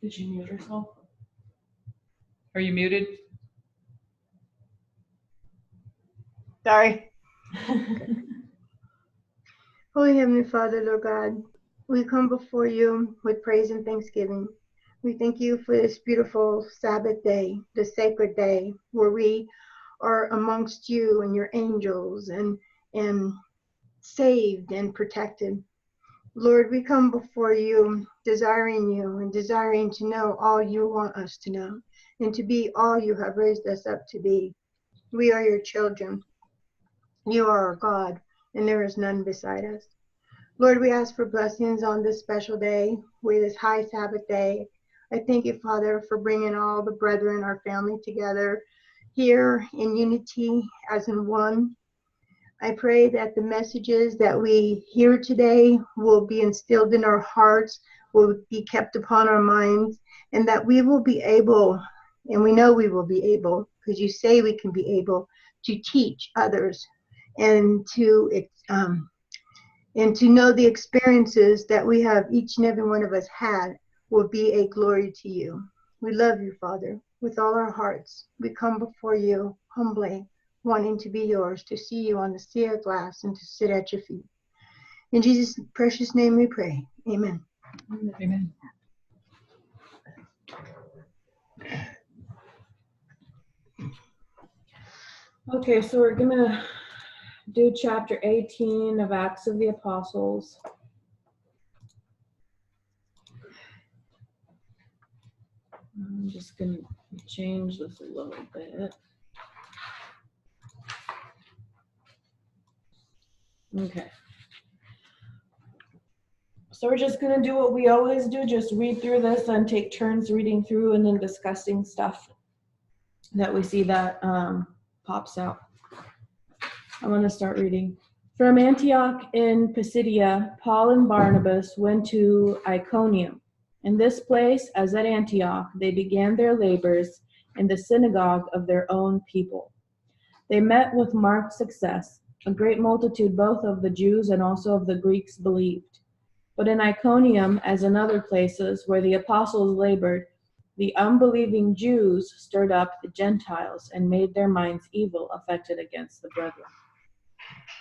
Did she mute herself? Are you muted? Sorry. Holy Heavenly Father, Lord God, we come before you with praise and thanksgiving. We thank you for this beautiful Sabbath day, the sacred day, where we are amongst you and your angels and saved and protected. Lord, we come before you, desiring you and desiring to know all you want us to know and to be all you have raised us up to be. We are your children. You are our God, and there is none beside us. Lord, we ask for blessings on this special day, with this high Sabbath day. I thank you, Father, for bringing all the brethren, our family together here in unity as in one. I pray that the messages that we hear today will be instilled in our hearts, will be kept upon our minds, and that we will be able, and we know we will be able, because you say we can be able, to teach others and to know the experiences that we have, each and every one of us had, will be a glory to you. We love you, Father, with all our hearts. We come before you humbly, wanting to be yours, to see you on the sea of glass and to sit at your feet. In Jesus' precious name we pray. Amen. Amen. Okay, so we're going to do chapter 18 of Acts of the Apostles. I'm just going to change this a little bit. Okay. So we're just going to do what we always do, just read through this and take turns reading through and then discussing stuff that we see that pops out. I'm going to start reading. From Antioch in Pisidia, Paul and Barnabas went to Iconium. In this place, as at Antioch, they began their labors in the synagogue of their own people. They met with marked success. A great multitude both of the Jews and also of the Greeks believed. But in Iconium, as in other places where the apostles labored, the unbelieving Jews stirred up the Gentiles and made their minds evil, affected against the brethren.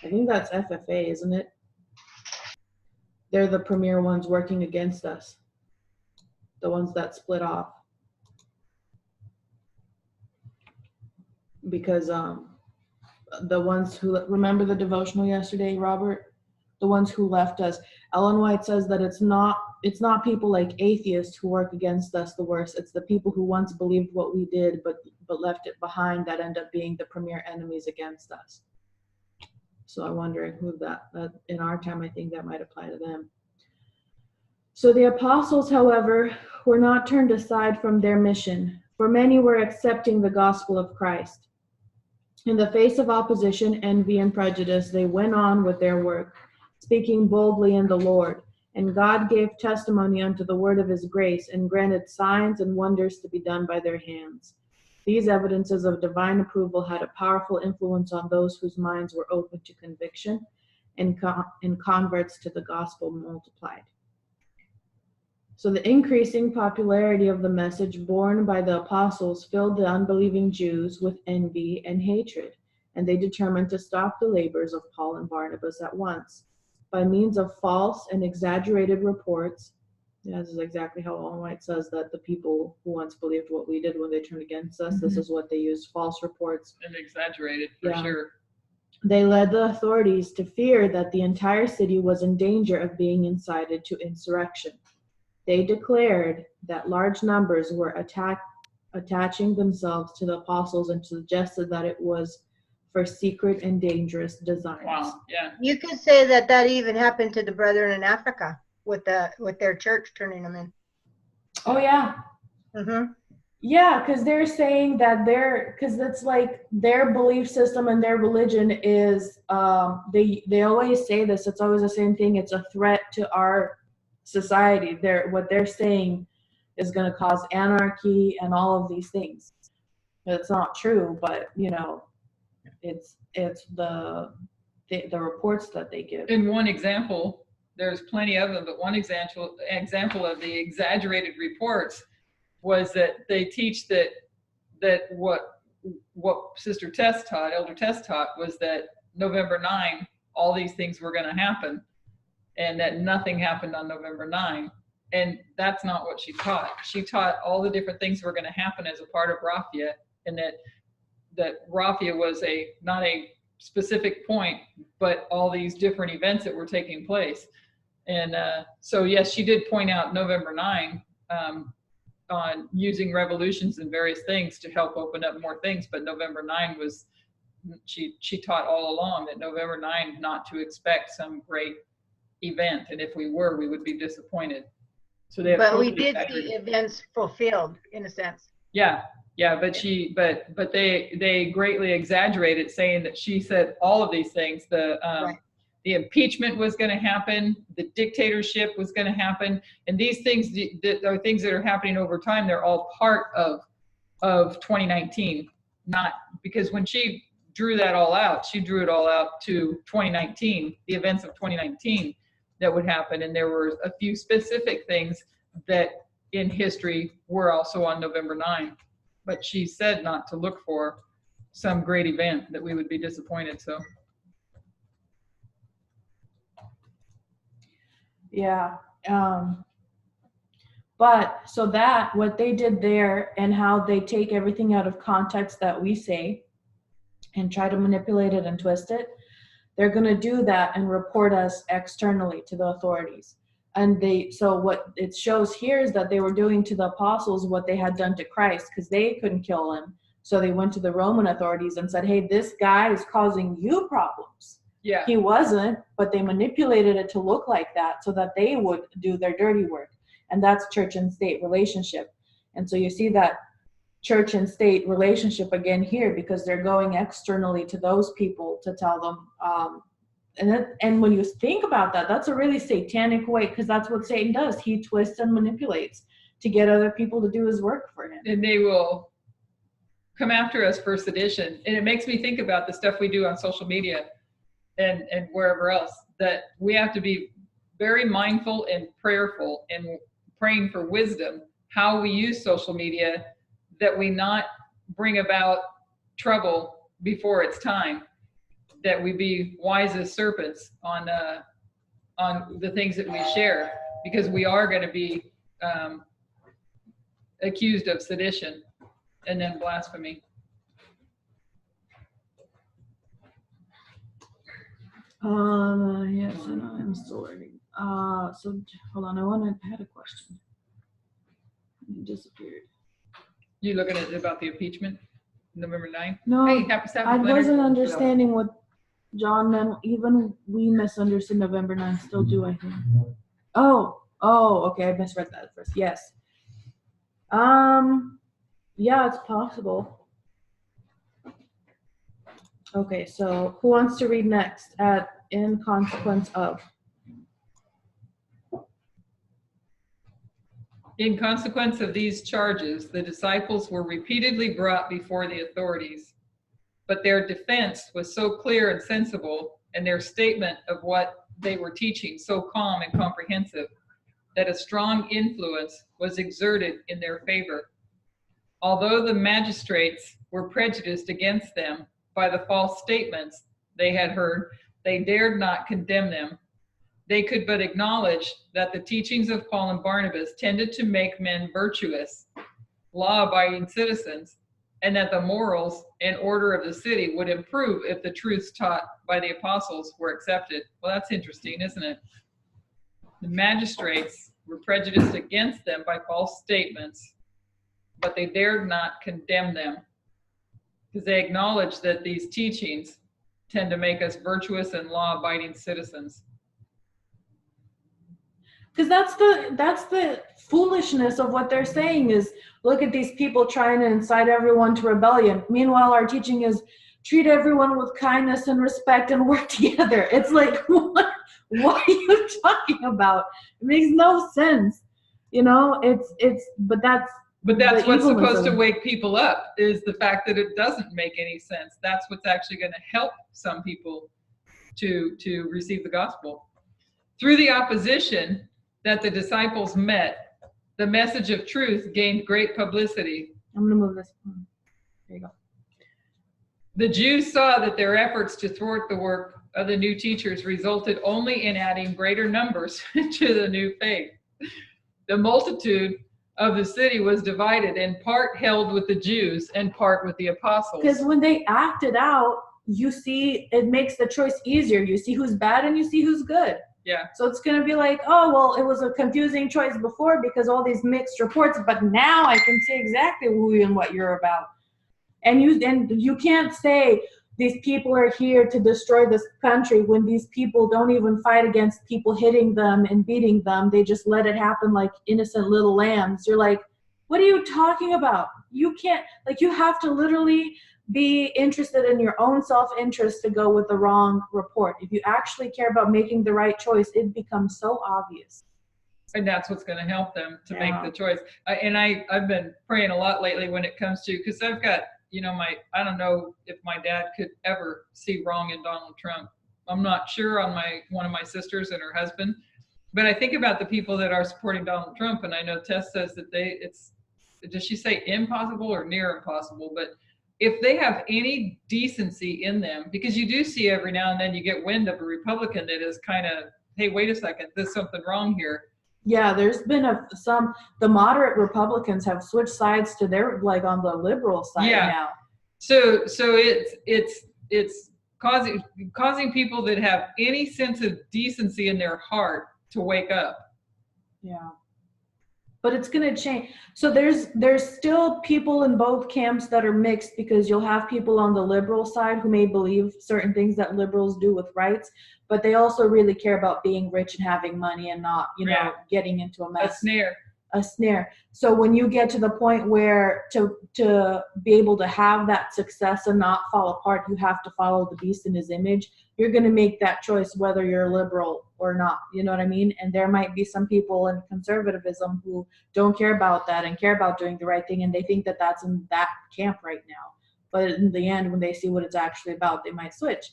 I think that's FFA, isn't it? They're the premier ones working against us. The ones that split off. Because the ones who, remember the devotional yesterday, Robert? The ones who left us. Ellen White says that it's not people like atheists who work against us the worst. It's the people who once believed what we did but left it behind that end up being the premier enemies against us. So I'm wondering who that in our time, I think that might apply to them. So the apostles, however, were not turned aside from their mission, for many were accepting the gospel of Christ. In the face of opposition, envy, and prejudice, they went on with their work, speaking boldly in the Lord. And God gave testimony unto the word of his grace, and granted signs and wonders to be done by their hands. These evidences of divine approval had a powerful influence on those whose minds were open to conviction, and converts to the gospel multiplied. So the increasing popularity of the message borne by the apostles filled the unbelieving Jews with envy and hatred, and they determined to stop the labors of Paul and Barnabas at once. By means of false and exaggerated reports, this is exactly how Ellen White says that the people who once believed what we did when they turned against us, this is what they used, false reports. And exaggerated, for sure. They led the authorities to fear that the entire city was in danger of being incited to insurrection. They declared that large numbers were attaching themselves to the apostles and suggested that it was for secret and dangerous designs. Wow, yeah. You could say that even happened to the brethren in Africa with their church turning them in. Oh yeah. Mm-hmm. Yeah, because they're saying that because that's like their belief system and their religion is, they always say this, it's always the same thing, it's a threat to our society. What they're saying is going to cause anarchy and all of these things. It's not true, but it's the reports that they give. In one example, there's plenty of them, but one example of the exaggerated reports was that they teach that what Sister Tess taught, Elder Tess taught, was that November 9, all these things were going to happen, and that nothing happened on November 9. And that's not what she taught. She taught all the different things were going to happen as a part of Raphia, and that Raphia was not a specific point, but all these different events that were taking place. And so, yes, she did point out November 9 on using revolutions and various things to help open up more things. But November 9 was, she taught all along that November 9 not to expect some great event. And if we were, we would be disappointed. So they have But totally we did see events fulfilled in a sense. Yeah, but they greatly exaggerated, saying that she said all of these things. Right. The impeachment was going to happen, the dictatorship was going to happen, and these things that are things that are happening over time. They're all part of 2019, not because when she drew that all out, she drew it all out to 2019, the events of 2019 that would happen, and there were a few specific things that in history were also on November 9, but she said not to look for some great event that we would be disappointed. So yeah, but so that what they did there and how they take everything out of context that we say and try to manipulate it and twist it, they're going to do that and report us externally to the authorities. And so what it shows here is that they were doing to the apostles what they had done to Christ, because they couldn't kill him. So they went to the Roman authorities and said, hey, this guy is causing you problems. yeah, He wasn't, but they manipulated it to look like that so that they would do their dirty work. And that's church and state relationship. And so you see that church and state relationship again here, because they're going externally to those people to tell them. And when you think about that, that's a really satanic way, because that's what Satan does. He twists and manipulates to get other people to do his work for him. and they will come after us for sedition. And it makes me think about the stuff we do on social media and wherever else, that we have to be very mindful and prayerful and praying for wisdom how we use social media, that we not bring about trouble before it's time, that we be wise as serpents on the things that we share, because we are going to be accused of sedition and then blasphemy. Yes, and I'm still learning. So hold on, I had a question. It disappeared. You looking at about the impeachment, November 9th? No, Hey, happy Sabbath, I Leonard. wasn't understanding what John meant. Even we misunderstood November 9th, still do, I think. Oh, okay, I misread that first. Yes. Yeah, it's possible. Okay, so who wants to read next in consequence of? In consequence of these charges, the disciples were repeatedly brought before the authorities, but their defense was so clear and sensible, and their statement of what they were teaching so calm and comprehensive, that a strong influence was exerted in their favor. Although the magistrates were prejudiced against them by the false statements they had heard, they dared not condemn them. They could but acknowledge that the teachings of Paul and Barnabas tended to make men virtuous, law-abiding citizens, and that the morals and order of the city would improve if the truths taught by the apostles were accepted. Well, that's interesting, isn't it? The magistrates were prejudiced against them by false statements, but they dared not condemn them, because they acknowledged that these teachings tend to make us virtuous and law-abiding citizens. Because that's the foolishness of what they're saying is, look at these people trying to incite everyone to rebellion. Meanwhile, our teaching is treat everyone with kindness and respect and work together. It's like, what are you talking about? It makes no sense. You know, but that's what's supposed to wake people up, is the fact that it doesn't make any sense. That's what's actually going to help some people to receive the gospel. Through the opposition that the disciples met, the message of truth gained great publicity. I'm going to move this one. There you go. The Jews saw that their efforts to thwart the work of the new teachers resulted only in adding greater numbers to the new faith. The multitude of the city was divided, in part held with the Jews and part with the apostles. Because when they act it out, you see, it makes the choice easier. You see who's bad and you see who's good. Yeah. So it's going to be like, oh, well, it was a confusing choice before because all these mixed reports, but now I can see exactly who and what you're about. And you can't say these people are here to destroy this country when these people don't even fight against people hitting them and beating them. They just let it happen like innocent little lambs. You're like, what are you talking about? You can't, like, you have to literally be interested in your own self-interest to go with the wrong report. If you actually care about making the right choice, it becomes so obvious. And that's what's going to help them to make the choice. I've been praying a lot lately when it comes to, because I've got, I don't know if my dad could ever see wrong in Donald Trump. I'm not sure on one of my sisters and her husband, but I think about the people that are supporting Donald Trump, and I know Tess says that does she say impossible or near impossible? But if they have any decency in them, because you do see every now and then you get wind of a Republican that is kind of, hey, wait a second, there's something wrong here. Yeah, there's been the moderate Republicans have switched sides to their, like, on the liberal side now. So it's causing people that have any sense of decency in their heart to wake up. Yeah. But it's going to change. So there's still people in both camps that are mixed, because you'll have people on the liberal side who may believe certain things that liberals do with rights, but they also really care about being rich and having money and not, getting into a mess. A snare. So when you get to the point where to be able to have that success and not fall apart, you have to follow the beast in his image. You're going to make that choice whether you're liberal or not. You know what I mean? And there might be some people in conservatism who don't care about that and care about doing the right thing, and they think that that's in that camp right now. But in the end, when they see what it's actually about, they might switch.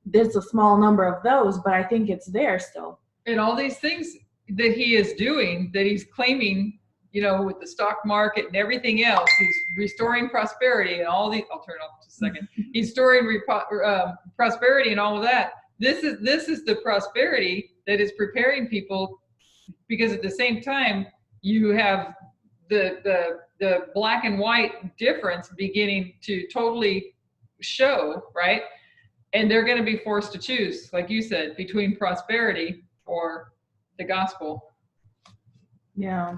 There's a small number of those, but I think it's there still. And all these things that he is doing, that he's claiming, with the stock market and everything else, he's restoring prosperity and all these, I'll turn it off just a second. He's restoring prosperity and all of that. This is the prosperity that is preparing people, because at the same time, you have the black and white difference beginning to totally show, right? And they're going to be forced to choose, like you said, between prosperity or the gospel. Yeah.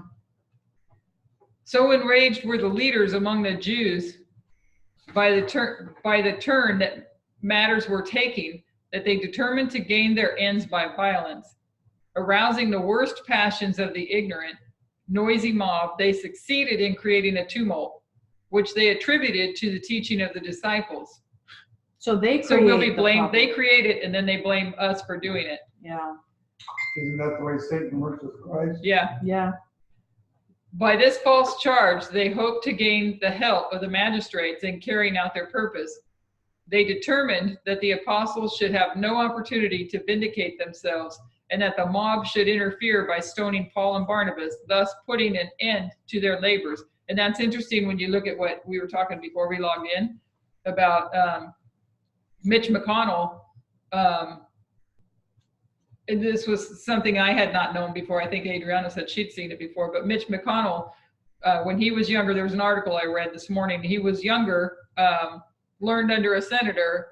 So enraged were the leaders among the Jews by the turn that matters were taking, that they determined to gain their ends by violence. Arousing the worst passions of the ignorant, noisy mob, they succeeded in creating a tumult, which they attributed to the teaching of the disciples. So we'll be blamed. They create it, and then they blame us for doing it. Yeah. Isn't that the way Satan works with Christ? Yeah. Yeah. By this false charge, they hoped to gain the help of the magistrates in carrying out their purpose. They determined that the apostles should have no opportunity to vindicate themselves, and that the mob should interfere by stoning Paul and Barnabas, thus putting an end to their labors. And that's interesting when you look at what we were talking before we logged in about Mitch McConnell. And this was something I had not known before. I think Adriana said she'd seen it before, but Mitch McConnell, when he was younger, there was an article I read this morning. He was younger, learned under a senator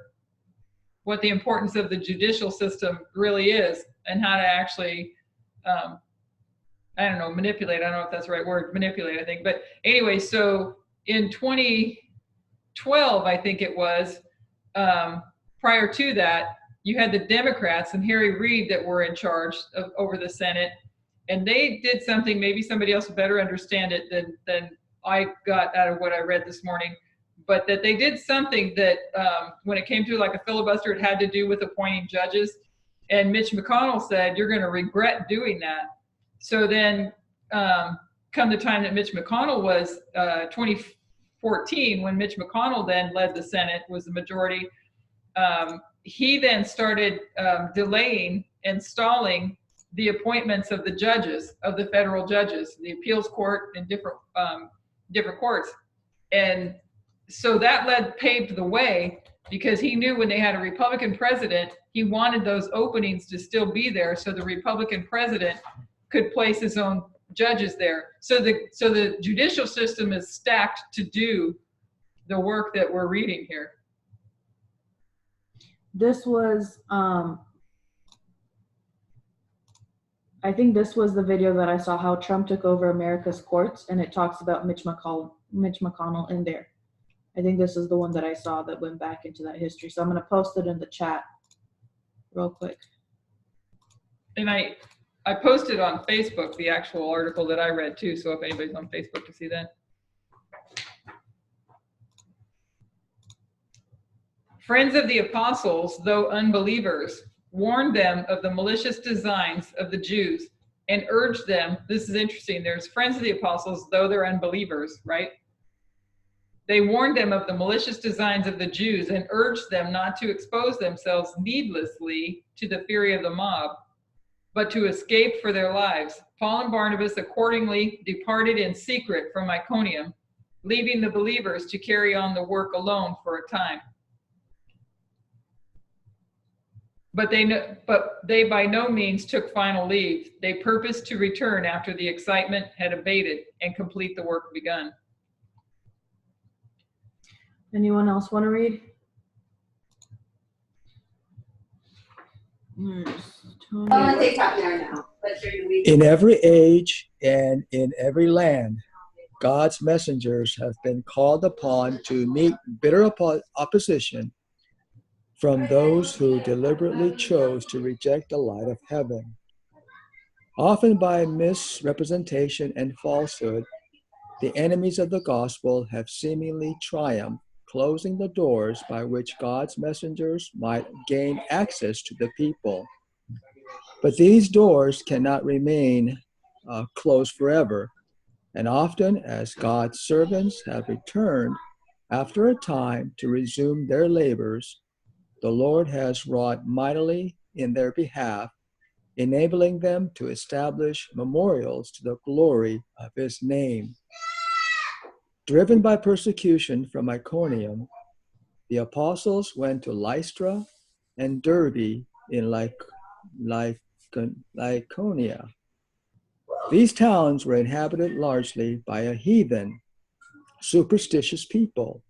what the importance of the judicial system really is, and how to actually, manipulate. I don't know if that's the right word, manipulate, I think. But anyway, so in 2012, I think it was, prior to that, you had the Democrats and Harry Reid that were in charge over the Senate, and they did something, maybe somebody else would better understand it than I got out of what I read this morning, but that they did something that when it came to like a filibuster, it had to do with appointing judges. And Mitch McConnell said, you're going to regret doing that. So then come the time that Mitch McConnell was 2014, when Mitch McConnell then led the Senate, was the majority, he then started delaying and stalling the appointments of the judges, of the federal judges, the appeals court and different courts. And so that paved the way, because he knew when they had a Republican president, he wanted those openings to still be there so the Republican president could place his own judges there. So the judicial system is stacked to do the work that we're reading here. This was, I think this was the video that I saw, how Trump took over America's courts, and it talks about Mitch McConnell in there. I think this is the one that I saw that went back into that history. So I'm going to post it in the chat real quick. And I posted on Facebook the actual article that I read too, so if anybody's on Facebook to see that. Friends of the apostles, though unbelievers, warned them of the malicious designs of the Jews and urged them, this is interesting, there's friends of the apostles, though they're unbelievers, right? They warned them of the malicious designs of the Jews and urged them not to expose themselves needlessly to the fury of the mob, but to escape for their lives. Paul and Barnabas accordingly departed in secret from Iconium, leaving the believers to carry on the work alone for a time. But they by no means took final leave. They purposed to return after the excitement had abated and complete the work begun. Anyone else want to read? In every age and in every land, God's messengers have been called upon to meet bitter opposition from those who deliberately chose to reject the light of heaven. Often by misrepresentation and falsehood, the enemies of the gospel have seemingly triumphed, closing the doors by which God's messengers might gain access to the people. But these doors cannot remain closed forever, and often as God's servants have returned after a time to resume their labors, the Lord has wrought mightily in their behalf, enabling them to establish memorials to the glory of his name. Driven by persecution from Iconium, the apostles went to Lystra and Derbe in Lycaonia. These towns were inhabited largely by a heathen, superstitious people,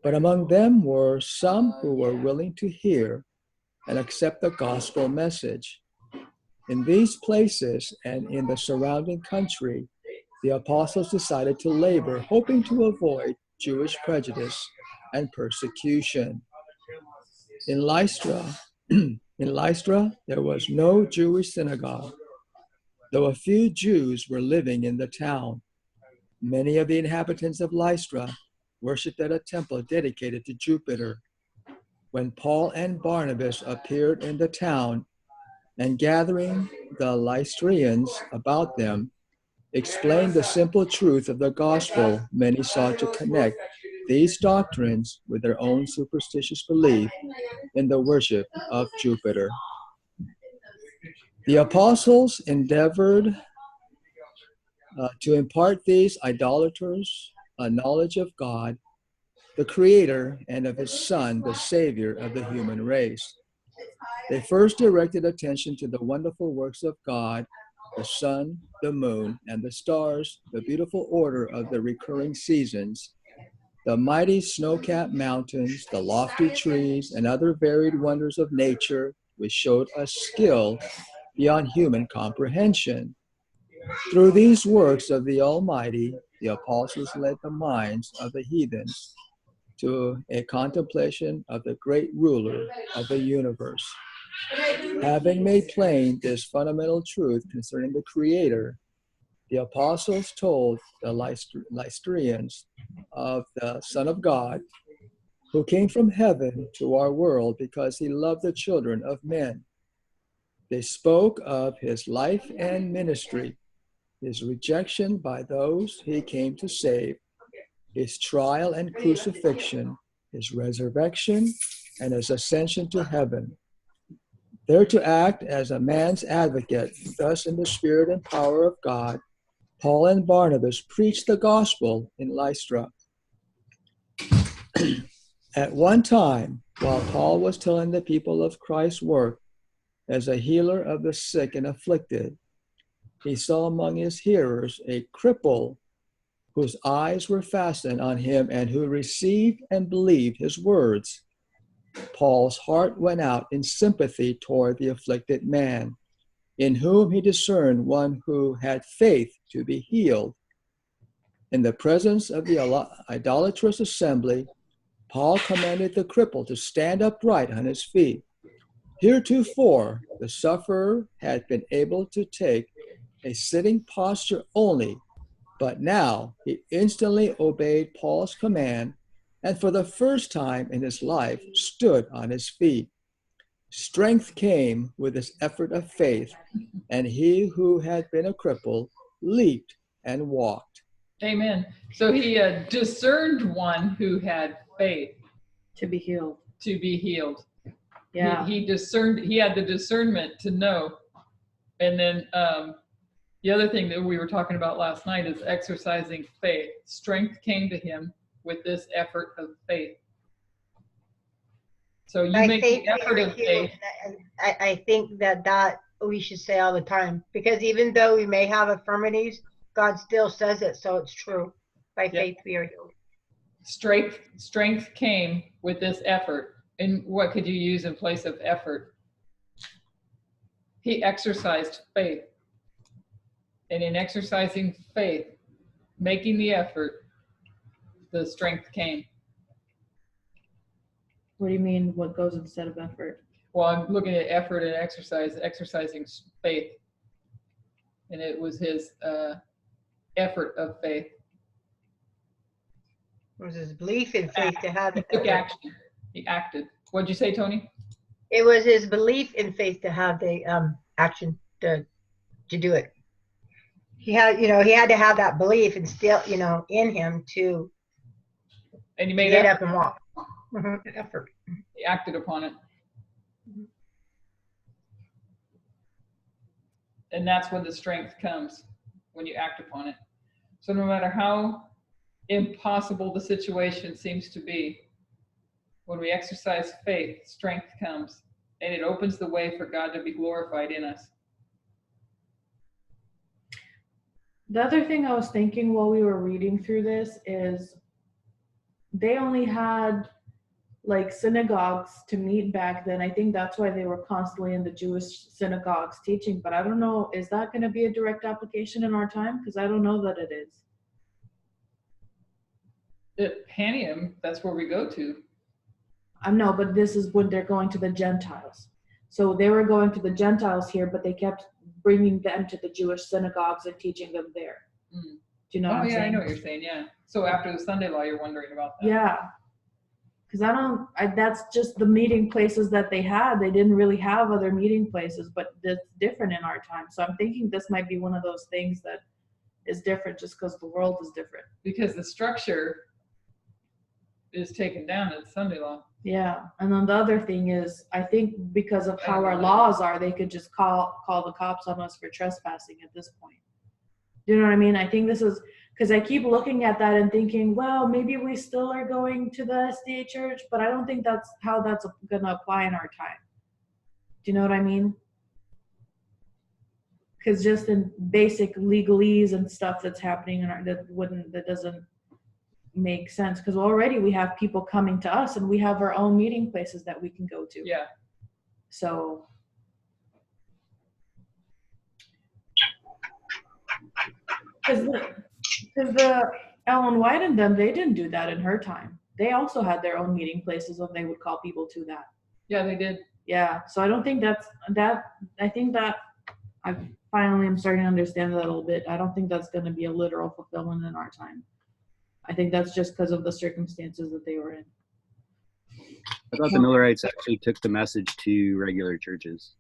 but among them were some who were willing to hear and accept the gospel message. In these places and in the surrounding country, the apostles decided to labor, hoping to avoid Jewish prejudice and persecution. In Lystra, there was no Jewish synagogue, though a few Jews were living in the town. Many of the inhabitants of Lystra worshipped at a temple dedicated to Jupiter. When Paul and Barnabas appeared in the town and gathering the Lystrians about them, explained the simple truth of the gospel, many sought to connect these doctrines with their own superstitious belief in the worship of Jupiter. The apostles endeavored to impart these idolaters a knowledge of God, the Creator, and of his Son, the Savior of the human race. They first directed attention to the wonderful works of God, the sun, the moon, and the stars, the beautiful order of the recurring seasons, the mighty snow-capped mountains, the lofty trees, and other varied wonders of nature, which showed us skill beyond human comprehension. Through these works of the Almighty, the apostles led the minds of the heathens to a contemplation of the great ruler of the universe. Having made plain this fundamental truth concerning the Creator, the apostles told the Lystrians of the Son of God, who came from heaven to our world because he loved the children of men. They spoke of his life and ministry, his rejection by those he came to save, his trial and crucifixion, his resurrection, and his ascension to heaven. There to act as a man's advocate, thus in the spirit and power of God, Paul and Barnabas preached the gospel in Lystra. At one time, while Paul was telling the people of Christ's work as a healer of the sick and afflicted, he saw among his hearers a cripple whose eyes were fastened on him and who received and believed his words. Paul's heart went out in sympathy toward the afflicted man, in whom he discerned one who had faith to be healed. In the presence of the idolatrous assembly, Paul commanded the cripple to stand upright on his feet. Heretofore, the sufferer had been able to take a sitting posture only, but now he instantly obeyed Paul's command and for the first time in his life stood on his feet. Strength came with this effort of faith, and he who had been a cripple leaped and walked. Amen. So he discerned one who had faith To be healed. to be healed. Yeah. He discerned, he had the discernment to know. And then the other thing that we were talking about last night is exercising faith. Strength came to him with this effort of faith. So you By make faith the effort we are of healed. faith. I think that we should say all the time, because even though we may have infirmities, God still says it, so it's true. By faith we are healed. Strength came with this effort. And what could you use in place of effort? He exercised faith. And in exercising faith, making the effort, the strength came. What do you mean? What goes instead of effort? Well, I'm looking at effort and exercising faith. And it was his effort of faith. It was his belief in faith to have He it. took action. He acted. What'd you say, Tony? It was his belief in faith to have the action to do it. He had to have that belief and still, in him to And he made get effort. up and walk. Effort. He acted upon it. And that's when the strength comes, when you act upon it. So no matter how impossible the situation seems to be, when we exercise faith, strength comes, and it opens the way for God to be glorified in us. The other thing I was thinking while we were reading through this is they only had like synagogues to meet back then. I think that's why they were constantly in the Jewish synagogues teaching, but I don't know, is that going to be a direct application in our time? Because I don't know that it is. At Panium, that's where we go to. I know, but this is when they're going to the Gentiles. So they were going to the Gentiles here, but they kept bringing them to the Jewish synagogues and teaching them there. Mm. Do you know what I'm yeah, saying? I know what you're saying, yeah. So after the Sunday law, you're wondering about that. Yeah. Because that's just the meeting places that they had. They didn't really have other meeting places, but it's different in our time. So I'm thinking this might be one of those things that is different just because the world is different. Because the structure is taken down in Sunday law. Yeah. And then the other thing is, I think because of how our laws are, they could just call the cops on us for trespassing at this point. Do you know what I mean? I think this is, because I keep looking at that and thinking, well, maybe we still are going to the SDA church, but I don't think that's how that's going to apply in our time. Do you know what I mean? Because just in basic legalese and stuff that's happening in our, that doesn't make sense. Because already we have people coming to us and we have our own meeting places that we can go to. Yeah. So. Because the Ellen White and them, they didn't do that in her time. They also had their own meeting places and they would call people to that. Yeah, they did. Yeah, so I don't think that's that. I think that I finally am starting to understand that a little bit. I don't think that's going to be a literal fulfillment in our time. I think that's just because of the circumstances that they were in. I thought the Millerites actually took the message to regular churches.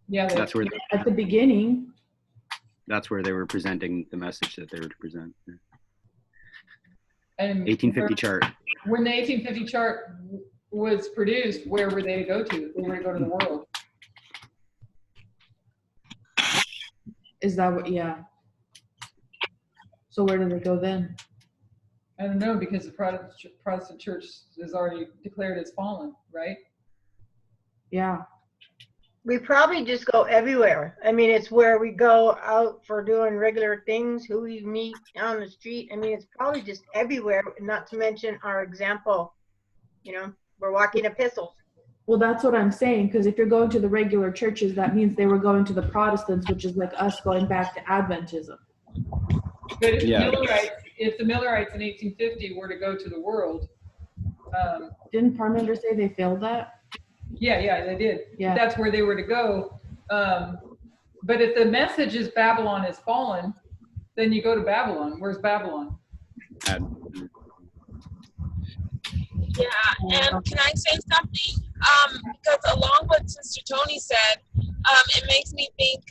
Yeah, That's where at the beginning. That's where they were presenting the message that they were to present. And 1850 chart. When the 1850 chart was produced, where were they to go to? They were to go to the world. Is that what? Yeah. So where do they go then? I don't know, because the Protestant church is already declared as fallen, right? Yeah. We probably just go everywhere. I mean, it's where we go out for doing regular things, who we meet on the street. I mean, it's probably just everywhere, not to mention our example. You know, we're walking epistles. Well, that's what I'm saying, because if you're going to the regular churches, that means they were going to the Protestants, which is like us going back to Adventism. But if, Yeah. if the Millerites in 1850 were to go to the world, Didn't Parmenter say they failed that? yeah, they did. Yeah. That's where they were to go. But if the message is Babylon is fallen, then you go to Babylon. Where's Babylon? Yeah, and can I say something? Because along with Sister Tony said, it makes me think,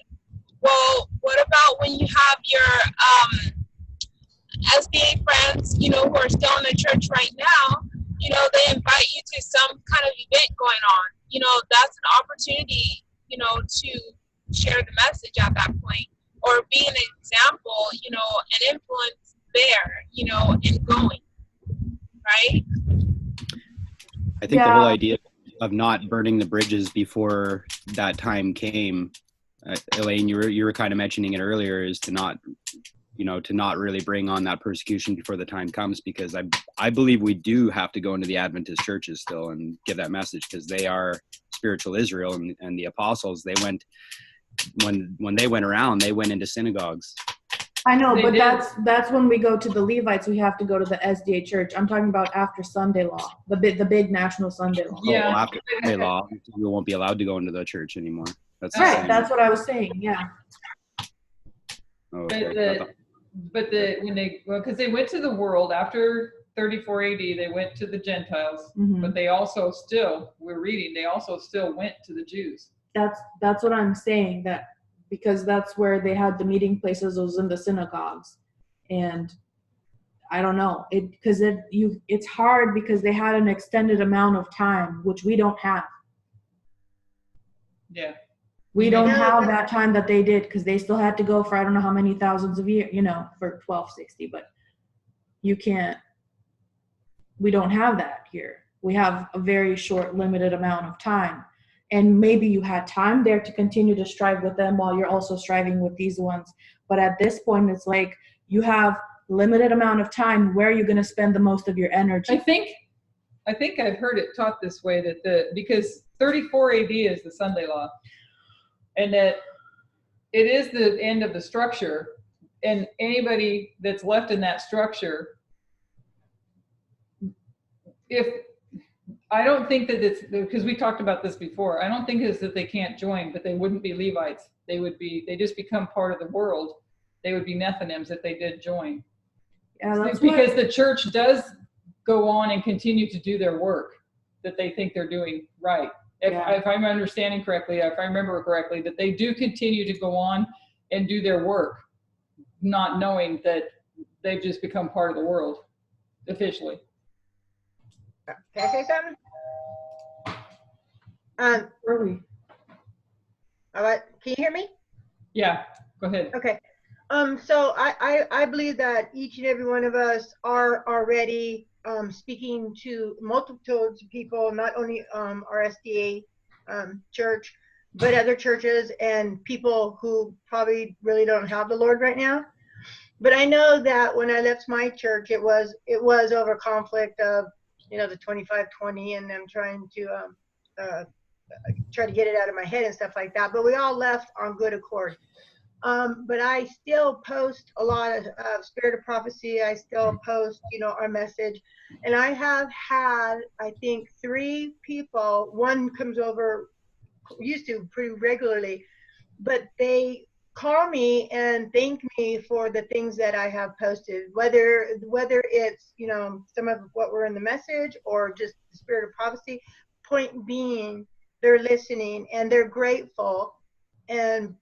well, what about when you have your SDA friends, you know, who are still in the church right now, you know, they invite you to some kind of event going on. You know, that's an opportunity, you know, to share the message at that point, or be an example, you know, an influence there, you know, in going, right? I think the whole idea of not burning the bridges before that time came, Elaine, you were kind of mentioning it earlier, is to not, you know, to not really bring on that persecution before the time comes, because I believe we do have to go into the Adventist churches still and give that message, because they are spiritual Israel, and the apostles, they went, when they went around, they went into synagogues. I know, They but did. that's when we go to the Levites, we have to go to the SDA church. I'm talking about after Sunday law, the big national Sunday law. Yeah. Well, after Sunday law, you won't be allowed to go into the church anymore. That's the Right, same. that's what I was saying, yeah. Oh, But okay. because they went to the world after 34 AD, they went to the Gentiles, Mhm. but they also still, they also still went to the Jews. That's what I'm saying, that because that's where they had the meeting places, was in the synagogues. And I don't know, it's hard because they had an extended amount of time, which we don't have. Yeah. We Yeah. don't have that time that they did, because they still had to go for I don't know how many thousands of years, you know, for 1260, but we don't have that here. We have a very short, limited amount of time. And maybe you had time there to continue to strive with them while you're also striving with these ones. But at this point, it's like you have limited amount of time. Where are you going to spend the most of your energy? I think I've heard it taught this way, that because 34 AD is the Sunday law, and that it is the end of the structure, and anybody that's left in that structure, I don't think that it's, because we talked about this before, I don't think it's that they can't join, but they wouldn't be Levites. They just become part of the world. They would be Nethinims if they did join. Yeah, that's because the church does go on and continue to do their work that they think they're doing right. If I'm understanding correctly, if I remember correctly, that they do continue to go on and do their work, not knowing that they've just become part of the world officially. Can I say something? early. All right. Can you hear me? Yeah, go ahead. Okay. So I believe that each and every one of us are already speaking to multitudes of people, not only our SDA church, but other churches and people who probably really don't have the Lord right now. But I know that when I left my church, it was over conflict of, you know, the 25-20 and them trying to try to get it out of my head and stuff like that. But we all left on good accord. But I still post a lot of Spirit of Prophecy. I still post, you know, our message. And I have had, I think, 3 people. One comes over, used to pretty regularly, but they call me and thank me for the things that I have posted, whether it's, you know, some of what were in the message or just the Spirit of Prophecy. Point being, they're listening and they're grateful. And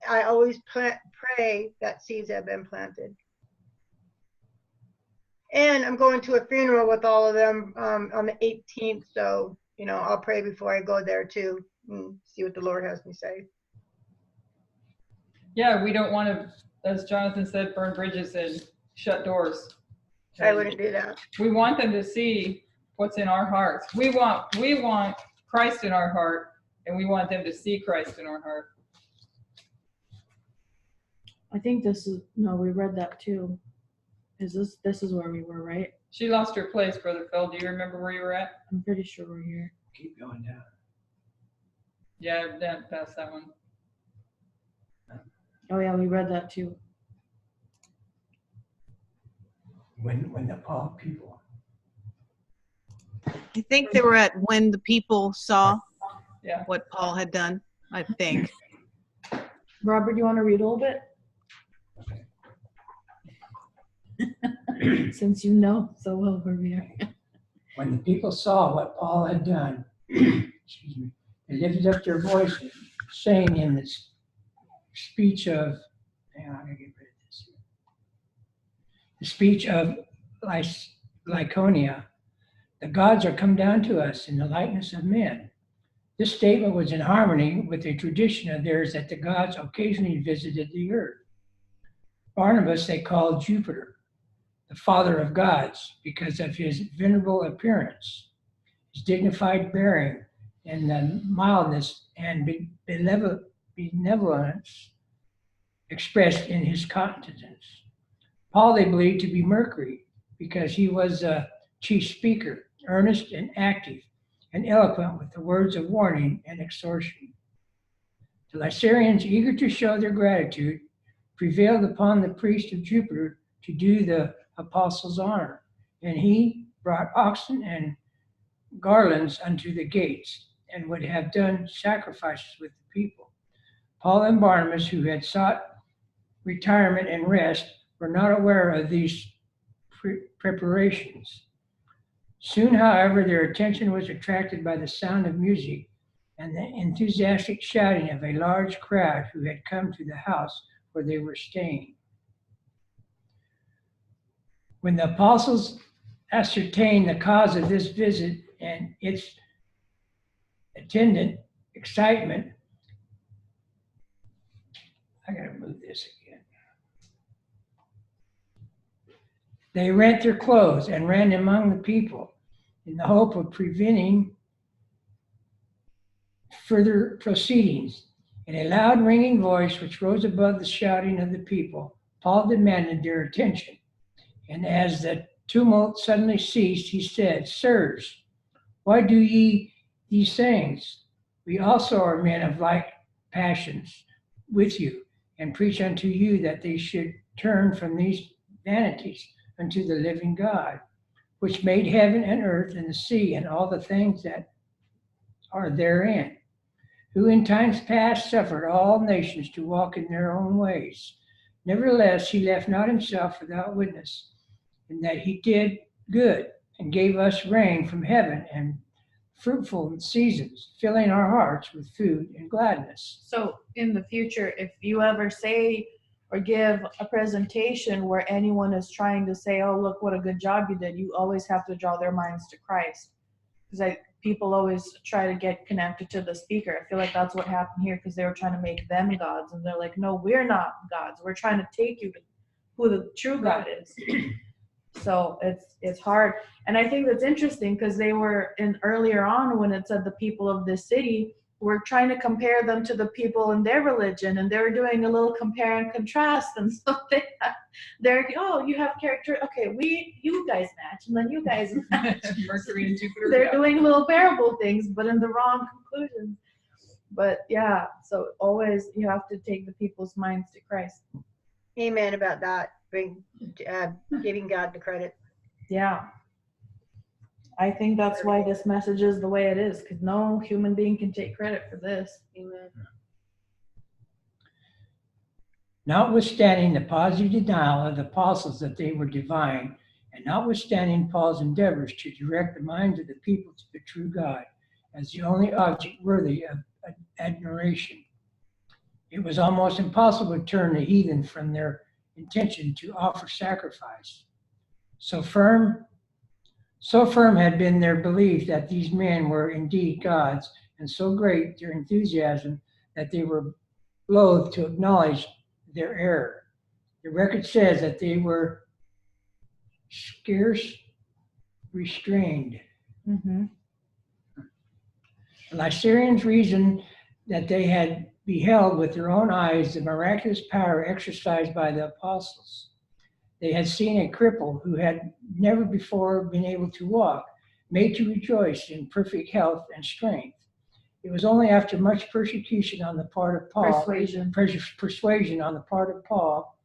I always pray that seeds have been planted. And I'm going to a funeral with all of them on the 18th. So, I'll pray before I go there too and see what the Lord has me say. Yeah, we don't want to, as Jonathan said, burn bridges and shut doors. I wouldn't do that. We want them to see what's in our hearts. We want Christ in our heart, and we want them to see Christ in our heart. I think we read that too. This is where we were, right? She lost her place, Brother Phil. Do you remember where you were at? I'm pretty sure we're here. Keep going down. Yeah, past that one. Oh yeah, we read that too. When the Paul people. I think they were at when the people saw Yeah. what Paul had done, I think. Robert, you want to read a little bit? Since you know so well where we are. When the people saw what Paul had done, excuse me, they lifted up their voices, saying in the speech of, hang on, I gotta get rid of this here. The speech of Lycaonia, the gods are come down to us in the likeness of men. This statement was in harmony with a tradition of theirs that the gods occasionally visited the earth. Barnabas they called Jupiter, the father of gods, because of his venerable appearance, his dignified bearing, and the mildness and benevolence expressed in his countenance. Paul they believed to be Mercury, because he was a chief speaker, earnest and active, and eloquent with the words of warning and exhortation. The Lycurians, eager to show their gratitude, prevailed upon the priest of Jupiter to do the apostles' honor, and he brought oxen and garlands unto the gates, and would have done sacrifices with the people. Paul and Barnabas, who had sought retirement and rest, were not aware of these preparations. Soon, however, their attention was attracted by the sound of music and the enthusiastic shouting of a large crowd who had come to the house where they were staying. When the apostles ascertained the cause of this visit and its attendant excitement, I gotta move this again. They rent their clothes and ran among the people in the hope of preventing further proceedings. In a loud ringing voice which rose above the shouting of the people, Paul demanded their attention. And as the tumult suddenly ceased, he said, Sirs, why do ye these things? We also are men of like passions with you, and preach unto you that they should turn from these vanities unto the living God, which made heaven and earth and the sea and all the things that are therein, who in times past suffered all nations to walk in their own ways. Nevertheless, he left not himself without witness, in that he did good and gave us rain from heaven and fruitful seasons, filling our hearts with food and gladness. So in the future, if you ever say or give a presentation where anyone is trying to say, oh, look what a good job you did, you always have to draw their minds to Christ. Because people always try to get connected to the speaker. I feel like that's what happened here, because they were trying to make them gods. And they're like, no, we're not gods. We're trying to take you to who the true God is. So it's hard. And I think that's interesting, because they were in earlier on when it said the people of this city, were trying to compare them to the people in their religion, and they were doing a little compare and contrast. And so they're, oh, you have character, okay, you guys match, and then you guys match. Mercury and Jupiter. They're doing little parable things, but in the wrong conclusions. But yeah, so always you have to take the people's minds to Christ. Amen about that. Giving God the credit. Yeah. I think that's why this message is the way it is, because no human being can take credit for this. Amen. Notwithstanding the positive denial of the apostles that they were divine, and notwithstanding Paul's endeavors to direct the minds of the people to the true God as the only object worthy of admiration, it was almost impossible to turn the heathen from their intention to offer sacrifice. So firm had been their belief that these men were indeed gods, and so great their enthusiasm that they were loath to acknowledge their error. The record says that they were scarce restrained. Mm-hmm. The Lycurians reasoned that they had beheld with their own eyes the miraculous power exercised by the apostles. They had seen a cripple who had never before been able to walk, made to rejoice in perfect health and strength. It was only after much persecution on the part of Paul, persuasion on the part of Paul,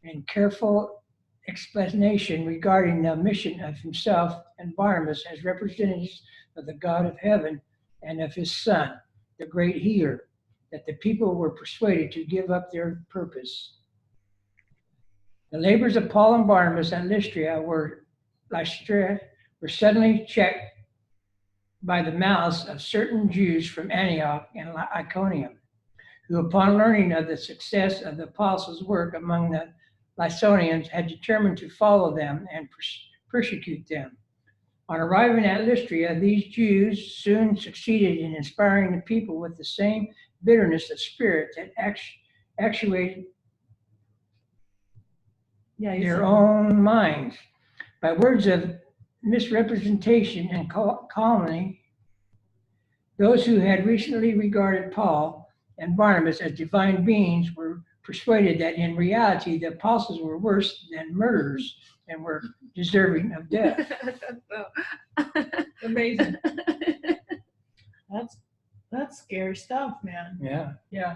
and careful explanation regarding the mission of himself and Barnabas as representatives of the God of heaven and of his Son, the great healer, that the people were persuaded to give up their purpose. The labors of Paul and Barnabas at Lystra were suddenly checked by the mouths of certain Jews from Antioch and Iconium, who, upon learning of the success of the apostles' work among the Lyconians, had determined to follow them and persecute them. On arriving at Lystra, these Jews soon succeeded in inspiring the people with the same bitterness of spirit that actuated their own minds. By words of misrepresentation and calumny, those who had recently regarded Paul and Barnabas as divine beings were persuaded that in reality the apostles were worse than murderers and were deserving of death. Amazing. That's scary stuff, man. Yeah, Yeah.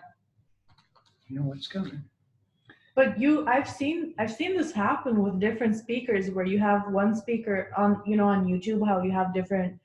you know what's coming. But I've seen this happen with different speakers where you have one speaker on YouTube, how you have different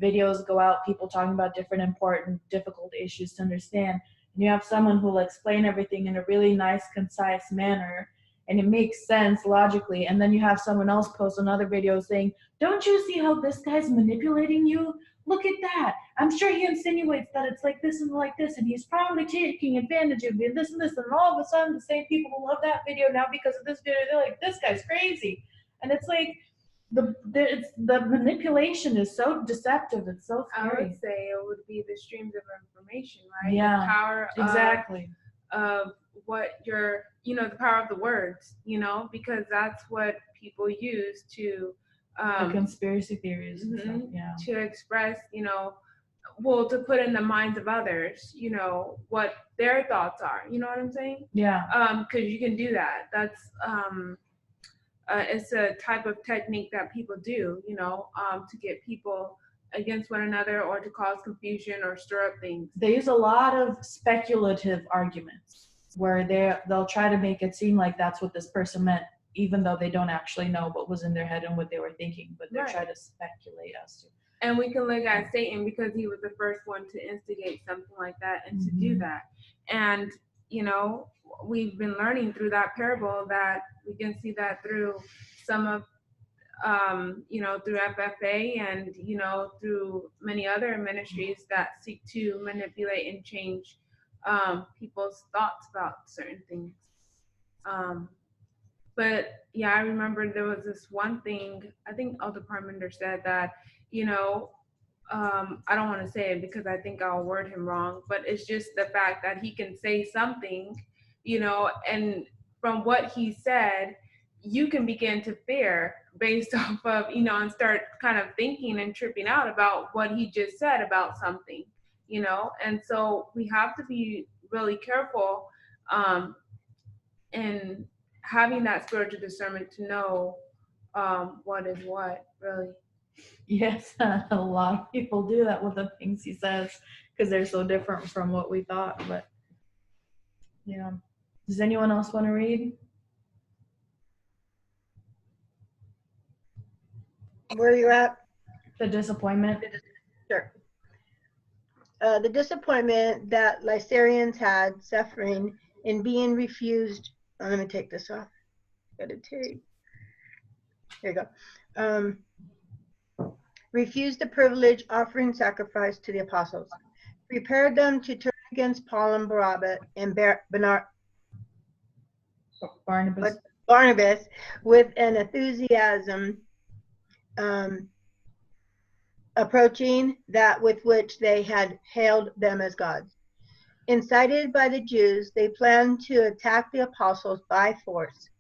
videos go out, people talking about different important, difficult issues to understand. And you have someone who will explain everything in a really nice, concise manner, and it makes sense logically. And then you have someone else post another video saying, "Don't you see how this guy's manipulating you? Look at that. I'm sure he insinuates that it's like this and like this, and he's probably taking advantage of you, this and this." And all of a sudden, the same people who love that video now because of this video, they're like, "This guy's crazy." And it's like, the manipulation is so deceptive. It's so I scary. would say it would be the streams of information, right? Yeah, the power exactly. of what the power of the words, because that's what people use to The conspiracy theories and stuff, mhm, yeah. to express, to put in the minds of others, what their thoughts are. You know what I'm saying? Yeah. Because you can do that. That's it's a type of technique that people do, to get people against one another or to cause confusion or stir up things. They use a lot of speculative arguments where they'll try to make it seem like that's what this person meant, even though they don't actually know what was in their head and what they were thinking, but they're trying to speculate as to. And we can look at Satan because he was the first one to instigate something like that and to do that. And, we've been learning through that parable that we can see that through some of, through FFA and, through many other ministries that seek to manipulate and change people's thoughts about certain things. But yeah, I remember there was this one thing, I think Elder Parmenter said that, I don't want to say it because I think I'll word him wrong, but it's just the fact that he can say something, and from what he said, you can begin to fear based off of, and start kind of thinking and tripping out about what he just said about something, and so we have to be really careful in having that spiritual discernment to know what is what, really. Yes, a lot of people do that with the things he says because they're so different from what we thought. But yeah, does anyone else want to read? Where are you at? The disappointment. Sure. The disappointment that Lycurians had suffering in being refused. Oh, let me take this off. Got to take. Here you go. Refused the privilege offering sacrifice to the apostles, prepared them to turn against Paul and Barnabas and Barnabas. Barnabas with an enthusiasm approaching that with which they had hailed them as gods. Incited by the Jews, they planned to attack the apostles by force.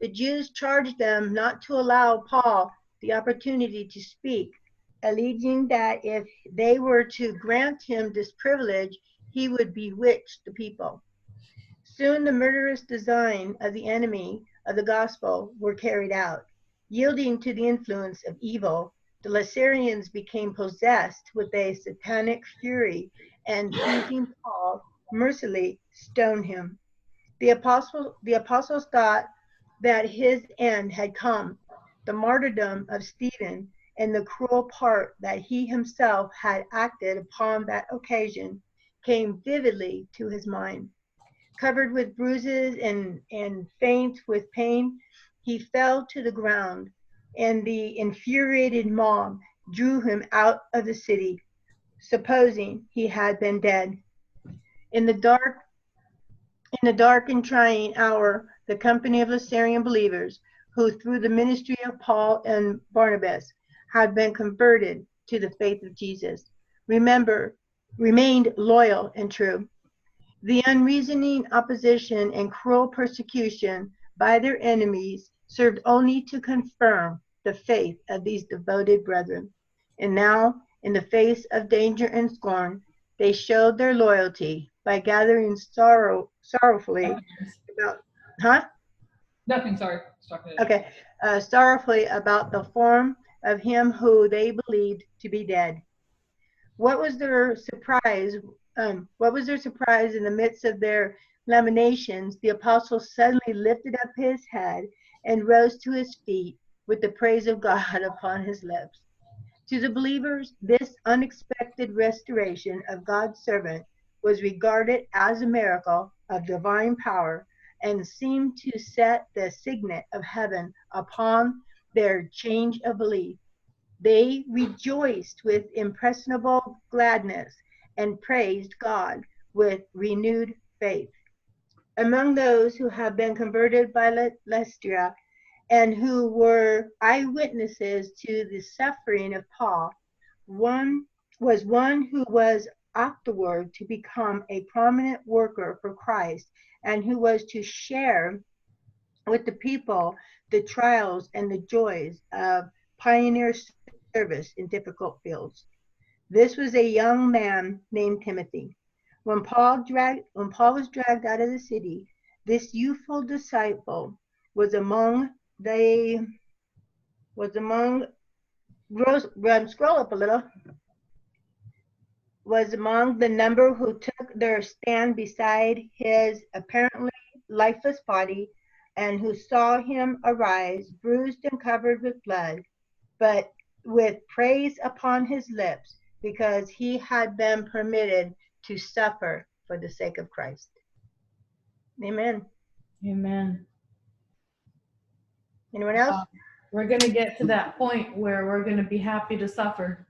The Jews charged them not to allow Paul the opportunity to speak, alleging that if they were to grant him this privilege, he would bewitch the people. Soon the murderous design of the enemy of the gospel were carried out. Yielding to the influence of evil, the Lycurians became possessed with a satanic fury and seizing Paul, mercilessly stoned him. The apostles thought that his end had come. The martyrdom of Stephen and the cruel part that he himself had acted upon that occasion came vividly to his mind. Covered with bruises and faint with pain, he fell to the ground, and the infuriated mob drew him out of the city, supposing he had been dead. In the dark and trying hour, the company of Lycurian believers, who through the ministry of Paul and Barnabas had been converted to the faith of Jesus, remained loyal and true. The unreasoning opposition and cruel persecution by their enemies served only to confirm the faith of these devoted brethren. And now, in the face of danger and scorn, they showed their loyalty by gathering sorrowfully about, Nothing, sorry. sorrowfully about the form of him who they believed to be dead. What was their surprise? What was their surprise in the midst of their lamentations? The apostle suddenly lifted up his head and rose to his feet with the praise of God upon his lips. To the believers, this unexpected restoration of God's servant was regarded as a miracle of divine power and seemed to set the signet of heaven upon their change of belief. They rejoiced with impressionable gladness and praised God with renewed faith. Among those who have been converted by Lystra and who were eyewitnesses to the suffering of Paul, one who was afterward to become a prominent worker for Christ and who was to share with the people the trials and the joys of pioneer service in difficult fields. This was a young man named Timothy. When Paul was dragged out of the city, this youthful disciple was among scroll up a little, was among the number who took their stand beside his apparently lifeless body and who saw him arise, bruised and covered with blood, but with praise upon his lips, because he had been permitted to suffer for the sake of Christ. Amen. Amen. Anyone else? We're going to get to that point where we're going to be happy to suffer.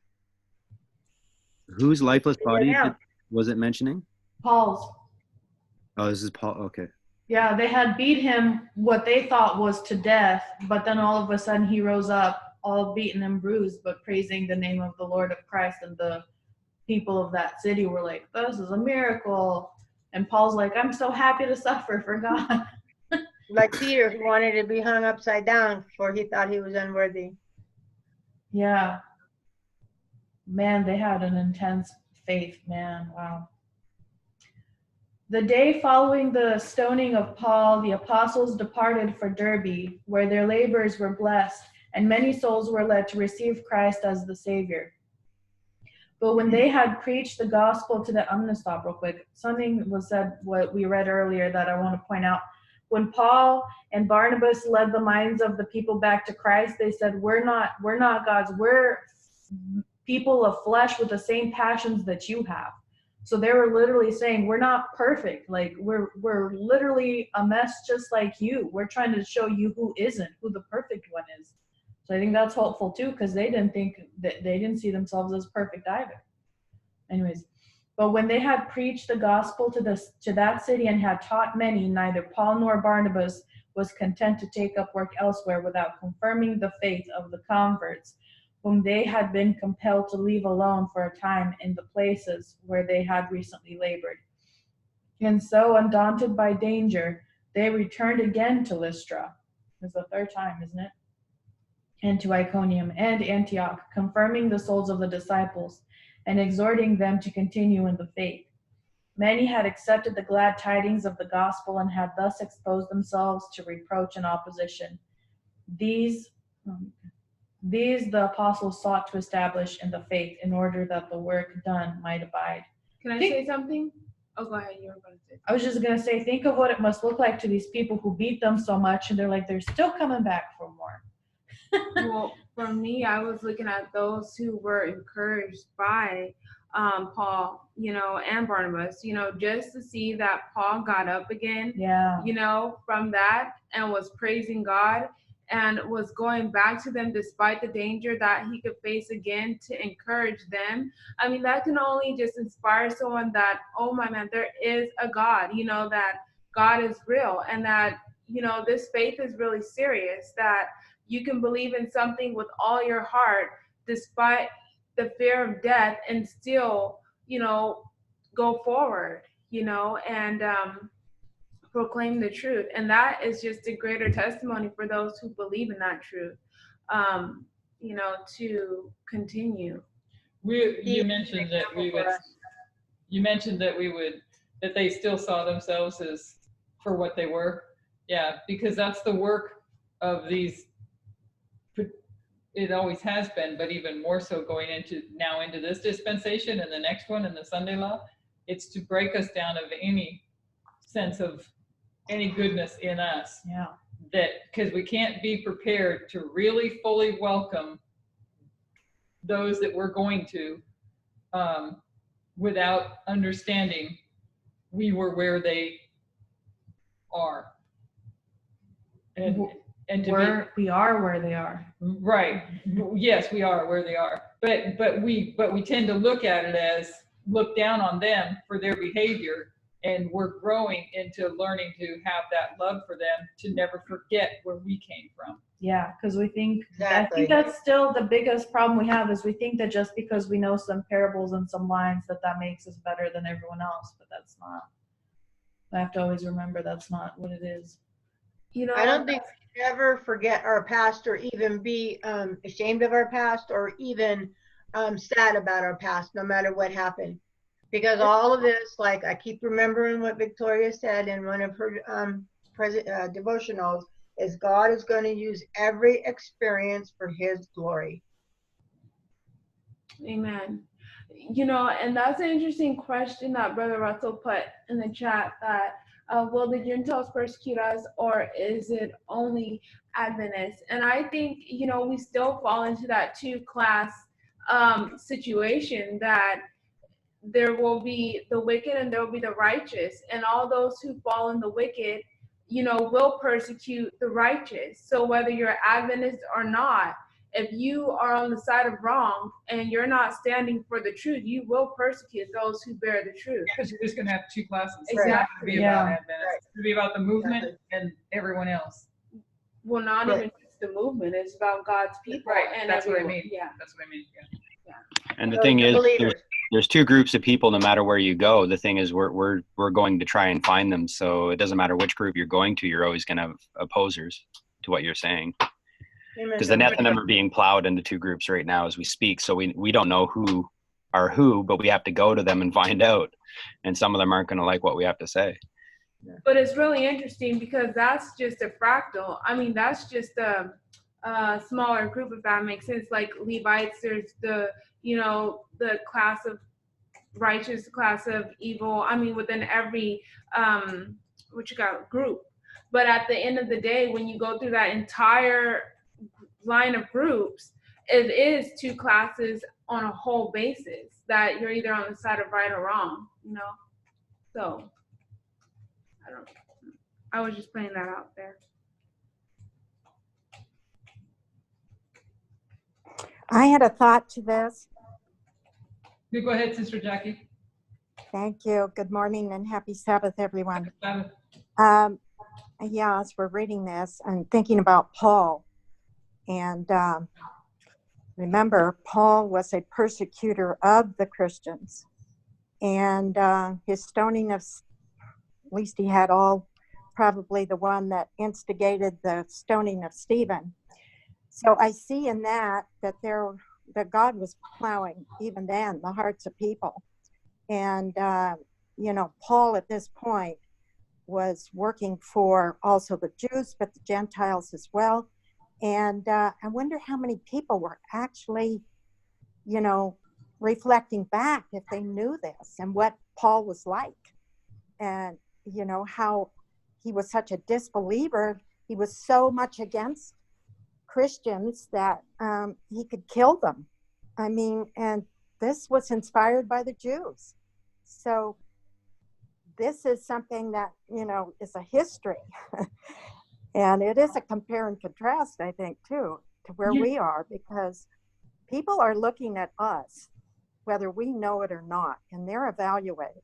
Whose lifeless body was it mentioning? Paul's. Oh, this is Paul. Okay. Yeah, they had beat him what they thought was to death, but then all of a sudden he rose up, all beaten and bruised, but praising the name of the Lord of Christ. And the people of that city were like, this is a miracle. And Paul's like, I'm so happy to suffer for God. Like Peter, who wanted to be hung upside down for he thought he was unworthy. Yeah. Man, they had an intense faith, man. Wow. The day following the stoning of Paul, the apostles departed for Derbe, where their labors were blessed, and many souls were led to receive Christ as the Savior. But when they had preached the gospel to I'm going to stop real quick. Something was said, what we read earlier, that I want to point out. When Paul and Barnabas led the minds of the people back to Christ, they said, we're not gods. We're people of flesh with the same passions that you have. So they were literally saying, we're not perfect. Like we're literally a mess just like you. We're trying to show you who the perfect one is. So I think that's helpful too, because they didn't see themselves as perfect either. Anyways, but when they had preached the gospel to that city and had taught many, neither Paul nor Barnabas was content to take up work elsewhere without confirming the faith of the converts, whom they had been compelled to leave alone for a time in the places where they had recently labored. And so, undaunted by danger, they returned again to Lystra. It's the third time, isn't it? And to Iconium and Antioch, confirming the souls of the disciples and exhorting them to continue in the faith. Many had accepted the glad tidings of the gospel and had thus exposed themselves to reproach and opposition. These the apostles sought to establish in the faith in order that the work done might abide. Can I say something? Oh, go ahead. You were going to say. I was just going to say, think of what it must look like to these people who beat them so much, and they're like, they're still coming back for more. Well, for me, I was looking at those who were encouraged by Paul, and Barnabas, just to see that Paul got up again, from that and was praising God and was going back to them despite the danger that he could face again, to encourage them. I mean, that can only just inspire someone that, oh my man, there is a God, that God is real, and that, this faith is really serious, that you can believe in something with all your heart despite the fear of death and still, go forward, and proclaim the truth. And that is just a greater testimony for those who believe in that truth, to continue. You mentioned that that they still saw themselves as for what they were. Yeah, because that's the work of these. It always has been, but even more so going into this dispensation and the next one and the Sunday law. It's to break us down of any sense of any goodness in us. Yeah. That because we can't be prepared to really fully welcome those that we're going to without understanding we were where they are. And we are where they are. Right. Yes, we are where they are. But we tend to look down on them for their behavior, and we're growing into learning to have that love for them, to never forget where we came from. Yeah, because we think, Exactly. I think that's still the biggest problem we have, is we think that just because we know some parables and some lines that makes us better than everyone else, but that's not. I have to always remember that's not what it is. I don't think we should ever forget our past, or even be ashamed of our past, or even sad about our past, no matter what happened. Because all of this, like I keep remembering what Victoria said in one of her devotionals, is God is going to use every experience for his glory. Amen. And that's an interesting question that Brother Russell put in the chat, that will the Gentiles persecute us, or is it only Adventists? And I think, we still fall into that two-class situation, that there will be the wicked and there will be the righteous. And all those who fall in the wicked, will persecute the righteous. So whether you're Adventist or not, if you are on the side of wrong and you're not standing for the truth, you will persecute those who bear the truth. Because you're just going to have two classes. Exactly. It's not going to be about Adventists. It's going to be about the movement and everyone else. Well, not even just the movement. It's about God's people. Right. And that's everyone. What I mean. Yeah. That's what I mean. Yeah. And the thing is, there's two groups of people no matter where you go. The thing is, we're going to try and find them. So it doesn't matter which group you're going to, you're always going to have opposers to what you're saying. Because the net of them are being plowed into two groups right now as we speak. So we don't know who are who, but we have to go to them and find out. And some of them aren't going to like what we have to say. But it's really interesting, because that's just a fractal. I mean, that's just a smaller group, if that makes sense. Like Levites, there's the class of righteous, class of evil. I mean, within every group. But at the end of the day, when you go through that entire line of groups, it is two classes on a whole basis, that you're either on the side of right or wrong, So I was just putting that out there. I had a thought to this. You go ahead, Sister Jackie. Thank you. Good morning and happy Sabbath, everyone. Happy Sabbath. yeah, as we're reading this and thinking about Paul, and remember, Paul was a persecutor of the Christians, and his stoning of, at least he had probably the one that instigated the stoning of Stephen. So I see in that God was plowing even then the hearts of people, and Paul at this point was working for also the Jews, but the Gentiles as well. And I wonder how many people were actually, reflecting back if they knew this and what Paul was like, and how he was such a disbeliever. He was so much against Christians that he could kill them. I mean, and this was inspired by the Jews. So this is something that, is a history. And it is a compare and contrast, I think, too, to where we are, because people are looking at us, whether we know it or not, and they're evaluating,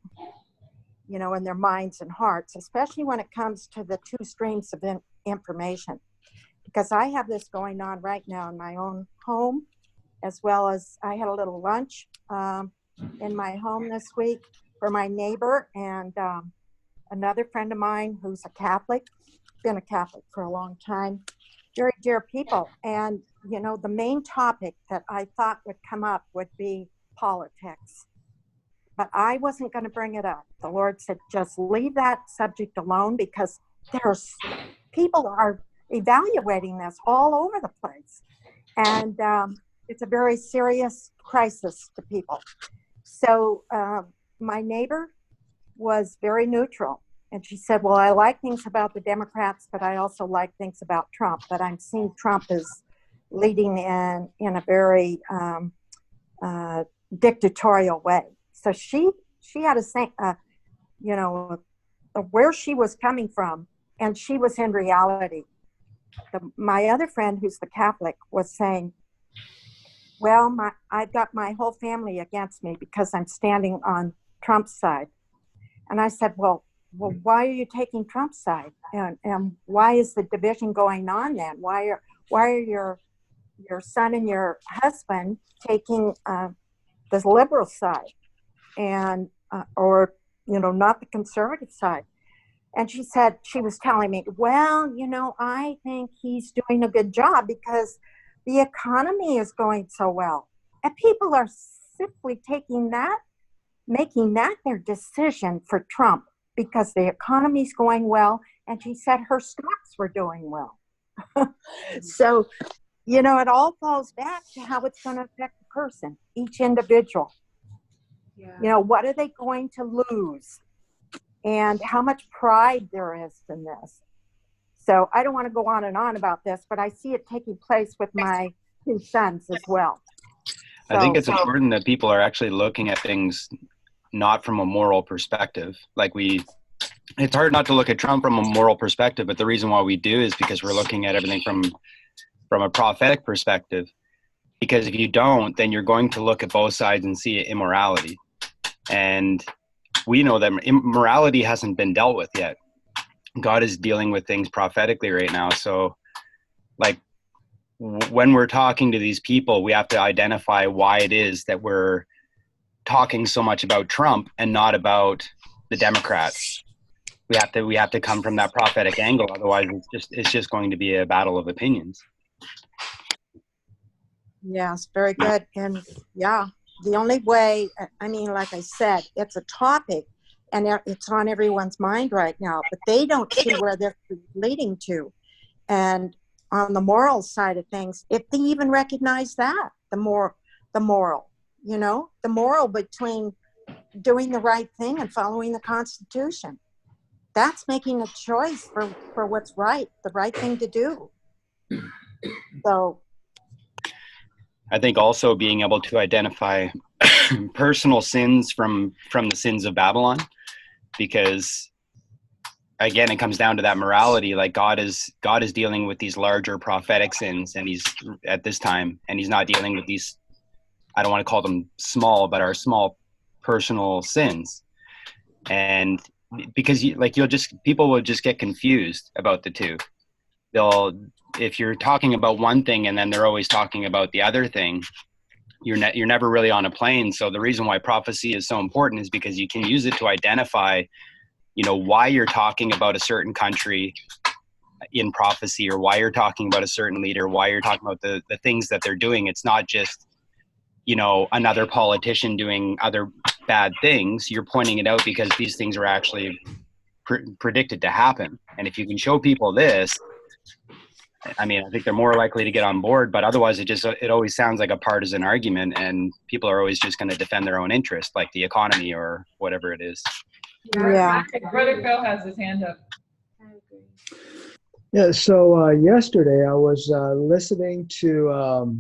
in their minds and hearts, especially when it comes to the two streams of information. Because I have this going on right now in my own home, as well as I had a little lunch in my home this week for my neighbor and another friend of mine who's a Catholic, been a Catholic for a long time, very dear people. And, the main topic that I thought would come up would be politics. But I wasn't going to bring it up. The Lord said, just leave that subject alone, because people are evaluating this all over the place. And it's a very serious crisis to people. So my neighbor was very neutral. And she said, well, I like things about the Democrats, but I also like things about Trump. But I'm seeing Trump as leading in a very dictatorial way. So she had to say, where she was coming from, and she was in reality. My other friend, who's the Catholic, was saying, well, I've got my whole family against me because I'm standing on Trump's side. And I said, well, why are you taking Trump's side? And why is the division going on then? Why are your son and your husband taking the liberal side, and or not the conservative side? And she said, she was telling me, well, I think he's doing a good job because the economy is going so well. And people are simply making that their decision for Trump because the economy's going well. And she said her stocks were doing well. So, it all falls back to how it's going to affect the person, each individual. Yeah. What are they going to lose? And how much pride there is in this. So I don't want to go on and on about this, but I see it taking place with my two sons as well. I think it's important that people are actually looking at things not from a moral perspective. It's hard not to look at Trump from a moral perspective, but the reason why we do is because we're looking at everything from a prophetic perspective. Because if you don't, then you're going to look at both sides and see immorality. And we know that immorality hasn't been dealt with yet. God is dealing with things prophetically right now. So when we're talking to these people, we have to identify why it is that we're talking so much about Trump and not about the Democrats. We have to come from that prophetic angle. Otherwise it's just going to be a battle of opinions. Yes, very good. And yeah, the only way, like I said, it's a topic and it's on everyone's mind right now, but they don't see where this is leading to. And on the moral side of things, if they even recognize that, the moral, the moral between doing the right thing and following the Constitution. That's making a choice for what's right, the right thing to do. So I think also being able to identify personal sins from the sins of Babylon, because again, it comes down to that morality. Like God is dealing with these larger prophetic sins, and he's at this time, and he's not dealing with these, I don't want to call them small, but our small personal sins. And because people will just get confused about the two. If you're talking about one thing and then they're always talking about the other thing, you're never really on a plane. So the reason why prophecy is so important is because you can use it to identify, why you're talking about a certain country in prophecy, or why you're talking about a certain leader, why you're talking about the things that they're doing. It's not just, another politician doing other bad things. You're pointing it out because these things are actually predicted to happen. And if you can show people this, I think they're more likely to get on board, but otherwise it always sounds like a partisan argument, and people are always just going to defend their own interest, like the economy or whatever it is. Yeah. Brother Phil has his hand up. Yeah, so yesterday I was listening to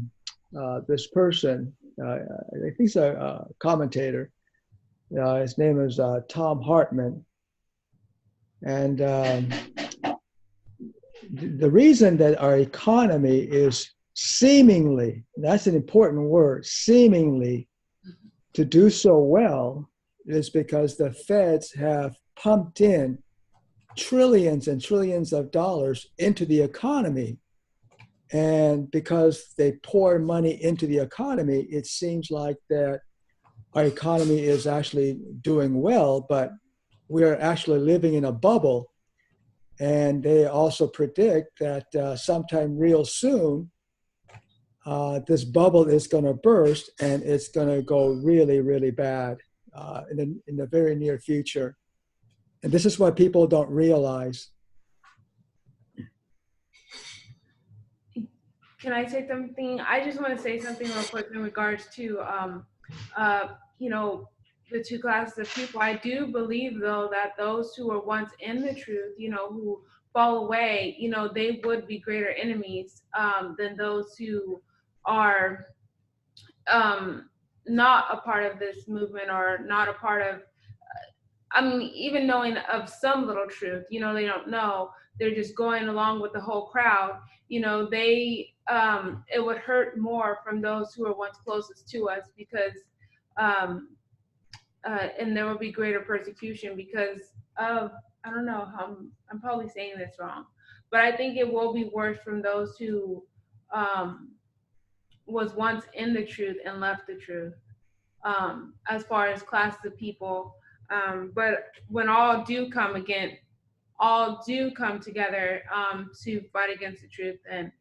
this person. I think he's a commentator. His name is Tom Hartman. And the reason that our economy is seemingly, that's an important word, seemingly to do so well is because the feds have pumped in trillions and trillions of dollars into the economy. And because they pour money into the economy, it seems like that our economy is actually doing well, but we're actually living in a bubble. And they also predict that sometime real soon, this bubble is going to burst and it's going to go really, really bad in the very near future. And this is what people don't realize. Can I say something? I just want to say something real quick in regards to, the two classes of people. I do believe, though, that those who were once in the truth, who fall away, they would be greater enemies than those who are not a part of this movement, or not a part of, even knowing of some little truth, they don't know. They're just going along with the whole crowd. It would hurt more from those who are once closest to us, because and there will be greater persecution because of, I don't know, I'm probably saying this wrong, but I think it will be worse from those who was once in the truth and left the truth, as far as classes of people. But when all do come together to fight against the truth, and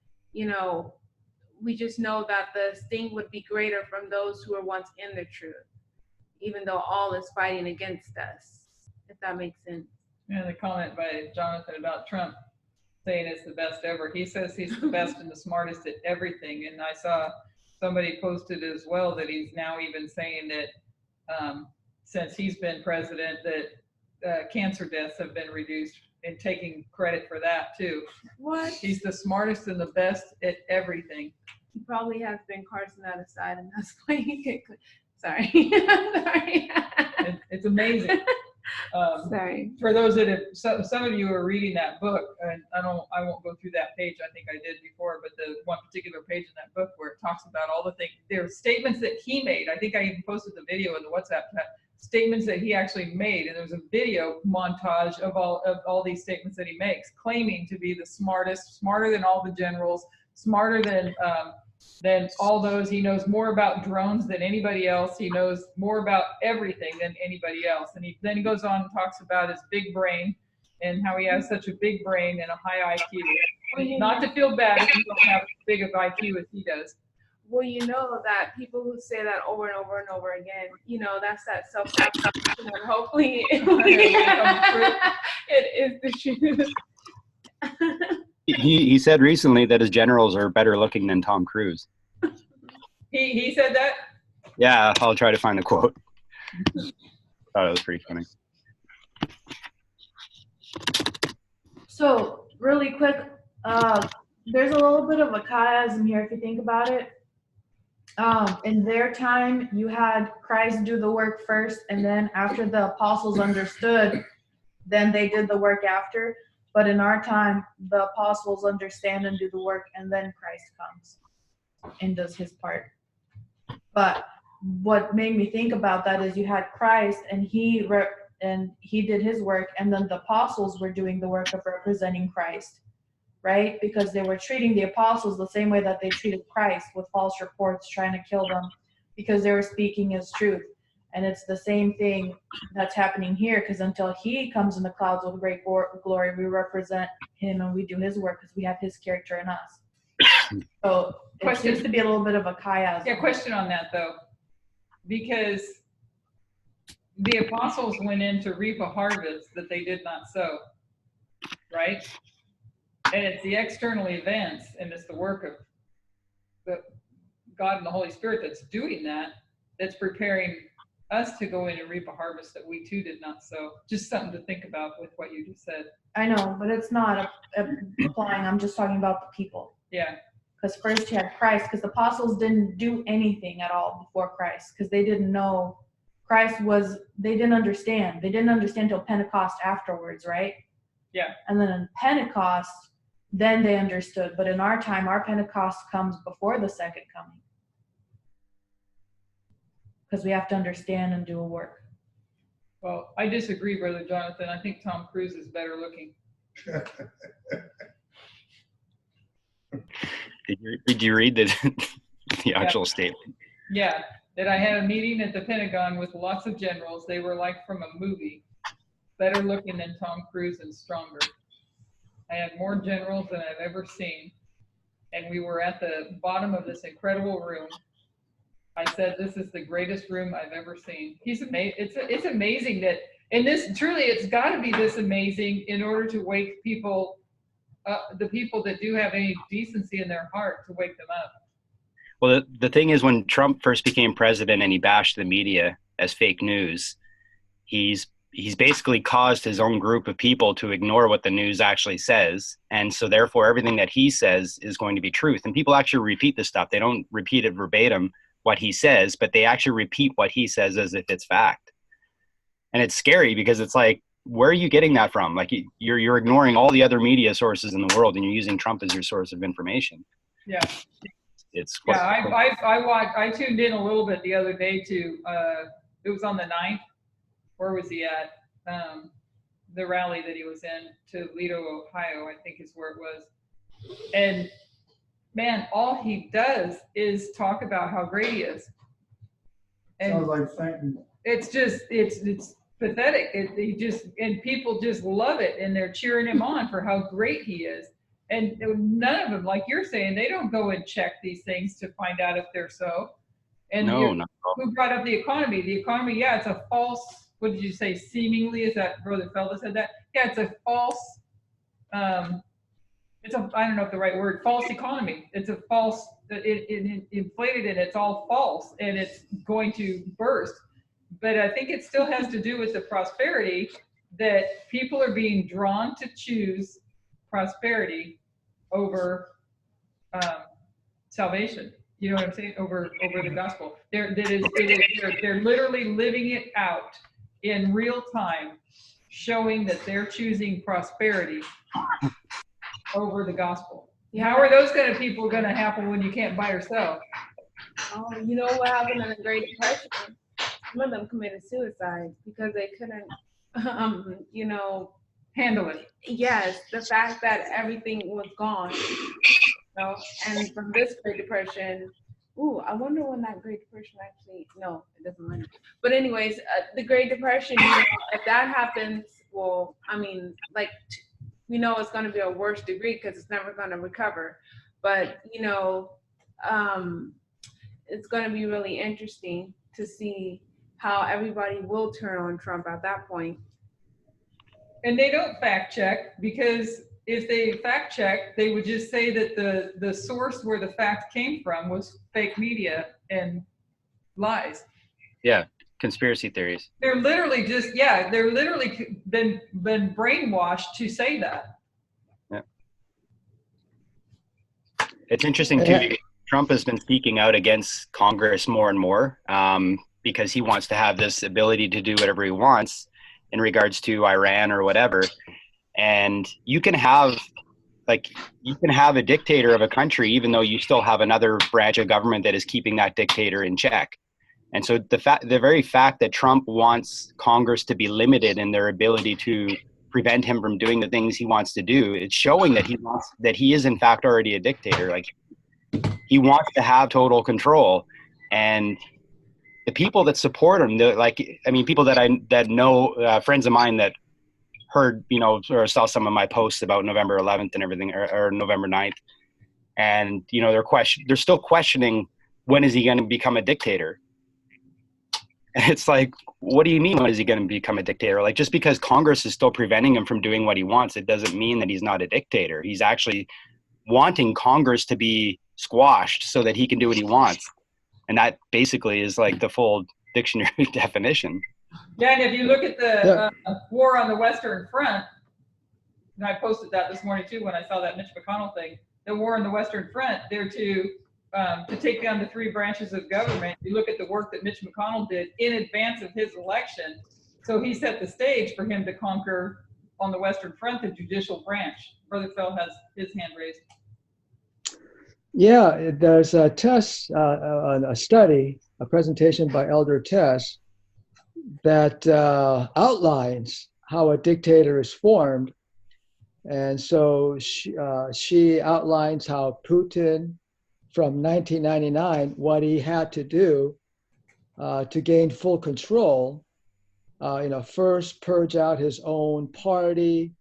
we just know that the sting would be greater from those who were once in the truth, even though all is fighting against us, if that makes sense. And the comment by Jonathan about Trump saying it's the best ever. He says he's the best and the smartest at everything. And I saw somebody posted as well that he's now even saying that since he's been president, that cancer deaths have been reduced, and taking credit for that too. What? He's the smartest and the best at everything. He probably has been Carson that aside, and that's why he could. Sorry. Sorry. It's amazing. Sorry. For those that have, some of you are reading that book, and I won't go through that page. I think I did before, but the one particular page in that book where it talks about all the things, there are statements that he made. I think I even posted the video in the WhatsApp chat. Statements that he actually made, and there's a video montage of all these statements that he makes, claiming to be the smartest, smarter than all the generals, smarter than all those. He knows more about drones than anybody else. He knows more about everything than anybody else. And then he goes on and talks about his big brain and how he has such a big brain and a high IQ. Not to feel bad if you don't have as big of IQ as he does. Well, you know that people who say that over and over and over again, that's that self-deprecation, and hopefully it is the truth. He said recently that his generals are better looking than Tom Cruise. He said that? Yeah, I'll try to find the quote. Thought it was pretty funny. So really quick, there's a little bit of a chiasm here if you think about it. In their time, you had Christ do the work first, and then after the apostles understood, then they did the work after. But in our time, the apostles understand and do the work, and then Christ comes and does his part. But what made me think about that is you had Christ, and and he did his work, and then the apostles were doing the work of representing Christ, right? Because they were treating the apostles the same way that they treated Christ, with false reports, trying to kill them because they were speaking his truth. And it's the same thing that's happening here, because until he comes in the clouds with great glory, we represent him and we do his work because we have his character in us. So it seems to be a little bit of a chiasm. Yeah, question on that though, because the apostles went in to reap a harvest that they did not sow, right? And it's the external events and it's the work of the God and the Holy Spirit that's doing that, that's preparing us to go in and reap a harvest that we too did not sow. Just something to think about with what you just said. I know, but it's not applying. I'm just talking about the people. Yeah. Because first you had Christ, because the apostles didn't do anything at all before Christ, because they didn't know Christ was, they didn't understand. They didn't understand till Pentecost afterwards, right? Yeah. And then in Pentecost, then they understood. But in our time, our Pentecost comes before the second coming. Because we have to understand and do a work. Well, I disagree, Brother Jonathan. I think Tom Cruise is better looking. Did you read the actual statement? Yeah, that I had a meeting at the Pentagon with lots of generals. They were like from a movie, better looking than Tom Cruise and stronger. I had more generals than I've ever seen. And we were at the bottom of this incredible room. I said, this is the greatest room I've ever seen. He's amazing. It's amazing that, and this truly, it's got to be this amazing in order to wake people, the people that do have any decency in their heart, to wake them up. Well, the thing is, when Trump first became president and he bashed the media as fake news, he's basically caused his own group of people to ignore what the news actually says. And so therefore, everything that he says is going to be truth. And people actually repeat this stuff. They don't repeat it verbatim, what he says, but they actually repeat what he says as if it's fact. And it's scary because it's like, where are you getting that from? Like you're ignoring all the other media sources in the world and you're using Trump as your source of information. Yeah. I tuned in a little bit the other day to, it was on the 9th. Where was he at? The rally that he was in, Toledo, Ohio, I think is where it was. And man, all he does is talk about how great he is. And sounds like Satan. It's just, it's pathetic. And people just love it, and they're cheering him on for how great he is. And none of them, like you're saying, they don't go and check these things to find out if they're so. And who brought up the economy? The economy, yeah, it's a false, what did you say, seemingly? Is that Brother Felda said that? Yeah, it's a false, I don't know if the right word, false economy. It's a false, it inflated and it's all false and it's going to burst. But I think it still has to do with the prosperity, that people are being drawn to choose prosperity over salvation. You know what I'm saying? Over the gospel. They're literally living it out in real time, showing that they're choosing prosperity over the gospel. Yeah. How are those kind of people going to happen when you can't buy or sell? Oh, you know what happened in the Great Depression? Some of them committed suicide because they couldn't, handle it. Yes, the fact that everything was gone. And from this Great Depression, I wonder when that Great Depression actually, no, it doesn't matter. But anyways, the Great Depression, if that happens, well, I mean, like, we know it's going to be a worse degree because it's never going to recover. But, it's going to be really interesting to see how everybody will turn on Trump at that point. And they don't fact check, because if they fact check, they would just say that the source where the fact came from was fake media and lies. Yeah, conspiracy theories. They're literally been brainwashed to say that. Yeah. It's interesting too, because Trump has been speaking out against Congress more and more, because he wants to have this ability to do whatever he wants in regards to Iran or whatever. And you can have a dictator of a country, even though you still have another branch of government that is keeping that dictator in check. And so the very fact that Trump wants Congress to be limited in their ability to prevent him from doing the things he wants to do, it's showing that he is in fact already a dictator. Like, he wants to have total control. And the people that support him, people that know, friends of mine that heard, or saw some of my posts about November 11th and everything, or November 9th. And, they're still questioning, when is he going to become a dictator? And it's like, what do you mean, when is he going to become a dictator? Like, just because Congress is still preventing him from doing what he wants, it doesn't mean that he's not a dictator. He's actually wanting Congress to be squashed so that he can do what he wants. And that basically is like the full dictionary definition. Yeah, and if you look at the war on the Western Front, and I posted that this morning too when I saw that Mitch McConnell thing, the war on the Western Front, they're to take down the three branches of government. You look at the work that Mitch McConnell did in advance of his election. So he set the stage for him to conquer on the Western Front the judicial branch. Brother Phil has his hand raised. Yeah, there's a test, a study, a presentation by Elder Tess that outlines how a dictator is formed. And so she outlines how Putin, from 1999, what he had to do to gain full control, first purge out his own party,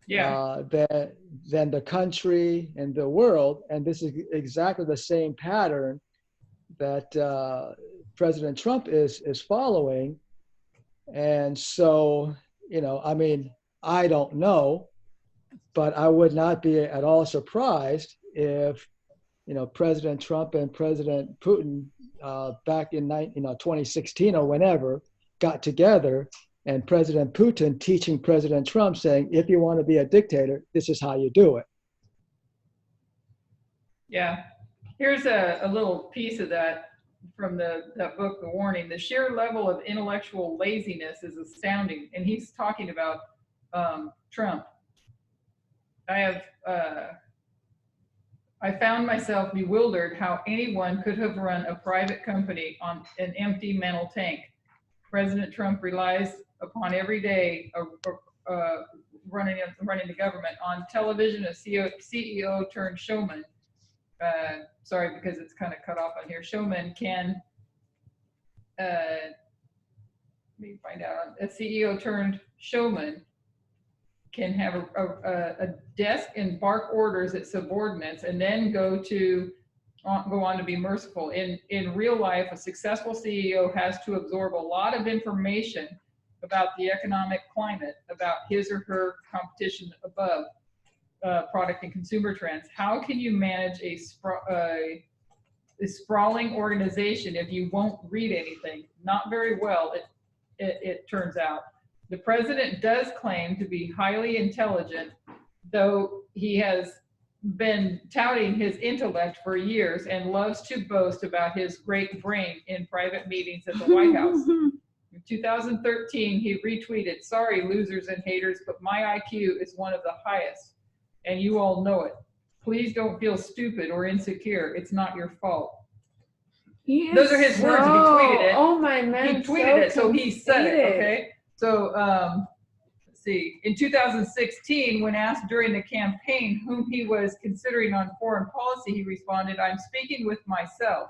then the country and the world. And this is exactly the same pattern that President Trump is following. And so, I don't know, but I would not be at all surprised if, President Trump and President Putin back in 2016 or whenever got together, and President Putin teaching President Trump, saying, if you want to be a dictator, this is how you do it. Yeah. Here's a little piece of that from that book, The Warning. The sheer level of intellectual laziness is astounding. And he's talking about Trump. I found myself bewildered how anyone could have run a private company on an empty mental tank. President Trump relies upon every day running the government. On television, a CEO turned showman. Sorry, because it's kind of cut off on here. Showman can, let me find out. A CEO turned showman can have a desk and bark orders at subordinates, and then go on to be merciful. In real life, a successful CEO has to absorb a lot of information about the economic climate, about his or her competition above, product and consumer trends. How can you manage a sprawling organization if you won't read anything? Not very well, it turns out. The president does claim to be highly intelligent, though he has been touting his intellect for years and loves to boast about his great brain in private meetings at the White House. In 2013, he retweeted, "Sorry, losers and haters, but my IQ is one of the highest, and you all know it. Please don't feel stupid or insecure. It's not your fault." Those are his words. He tweeted it. Oh my man! He tweeted it, so he said it. Okay. So let's see. In 2016, when asked during the campaign whom he was considering on foreign policy, he responded, "I'm speaking with myself.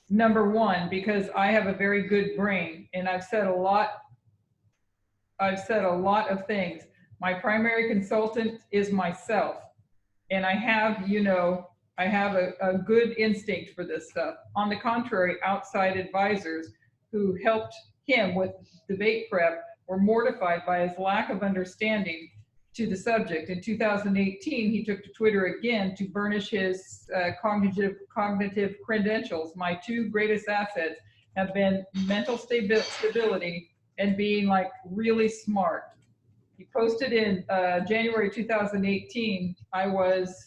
Number one, because I have a very good brain, and I've said a lot of things. My primary consultant is myself, and I have a good instinct for this stuff. On the contrary, outside advisors who helped him with debate prep were mortified by his lack of understanding to the subject. In 2018, he took to Twitter again to burnish his cognitive credentials. My two greatest assets have been mental stability and being like really smart." He posted in January 2018, I was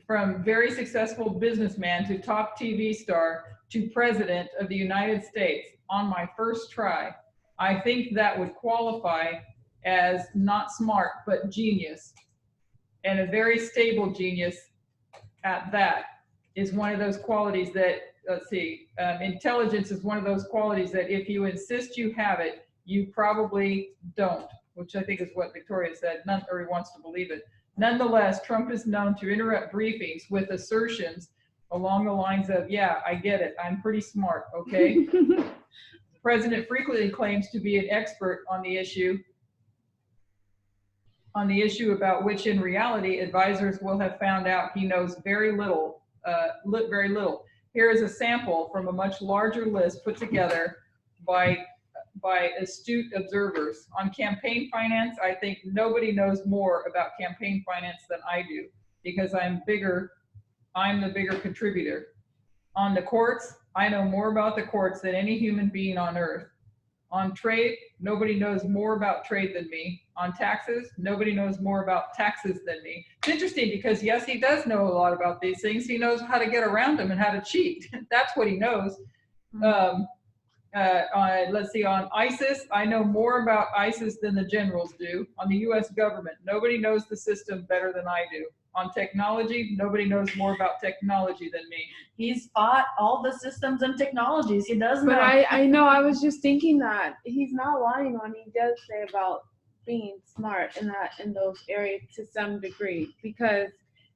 from very successful businessman to top TV star to president of the United States on my first try. I think that would qualify as not smart, but genius, and a very stable genius at that. is one of those qualities that, let's see, intelligence is one of those qualities that if you insist you have it, you probably don't, which I think is what Victoria said, or he wants to believe it. Nonetheless, Trump is known to interrupt briefings with assertions along the lines of, yeah, I get it, I'm pretty smart, okay? The president frequently claims to be an expert on the issue about which in reality advisors will have found out he knows very little, very little. Here is a sample from a much larger list put together by astute observers. On campaign finance, I think nobody knows more about campaign finance than I do, because I'm the bigger contributor. On the courts, I know more about the courts than any human being on earth. On trade, nobody knows more about trade than me. On taxes, nobody knows more about taxes than me. It's interesting because yes, he does know a lot about these things. He knows how to get around them and how to cheat. That's what he knows. Let's see, on ISIS, I know more about ISIS than the generals do. On the US government, nobody knows the system better than I do. On technology, nobody knows more about technology than me. He's fought all the systems and technologies. He does know. But I know, I was just thinking that he's not lying on, he does say about being smart in those areas to some degree, because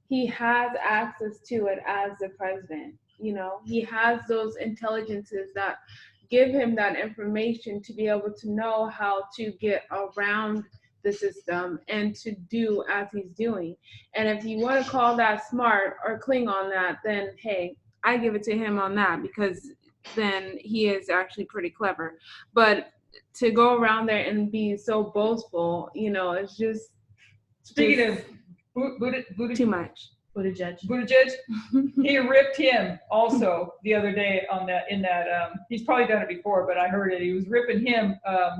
he has access to it as the president. You know, he has those intelligences that give him that information to be able to know how to get around the system and to do as he's doing. And if you want to call that smart or cling on that, then hey, I give it to him on that, because then he is actually pretty clever. But to go around there and be so boastful, you know, it's just Speaking of too much. Buttigieg, he ripped him also the other day on that, he's probably done it before, but I heard it. He was ripping him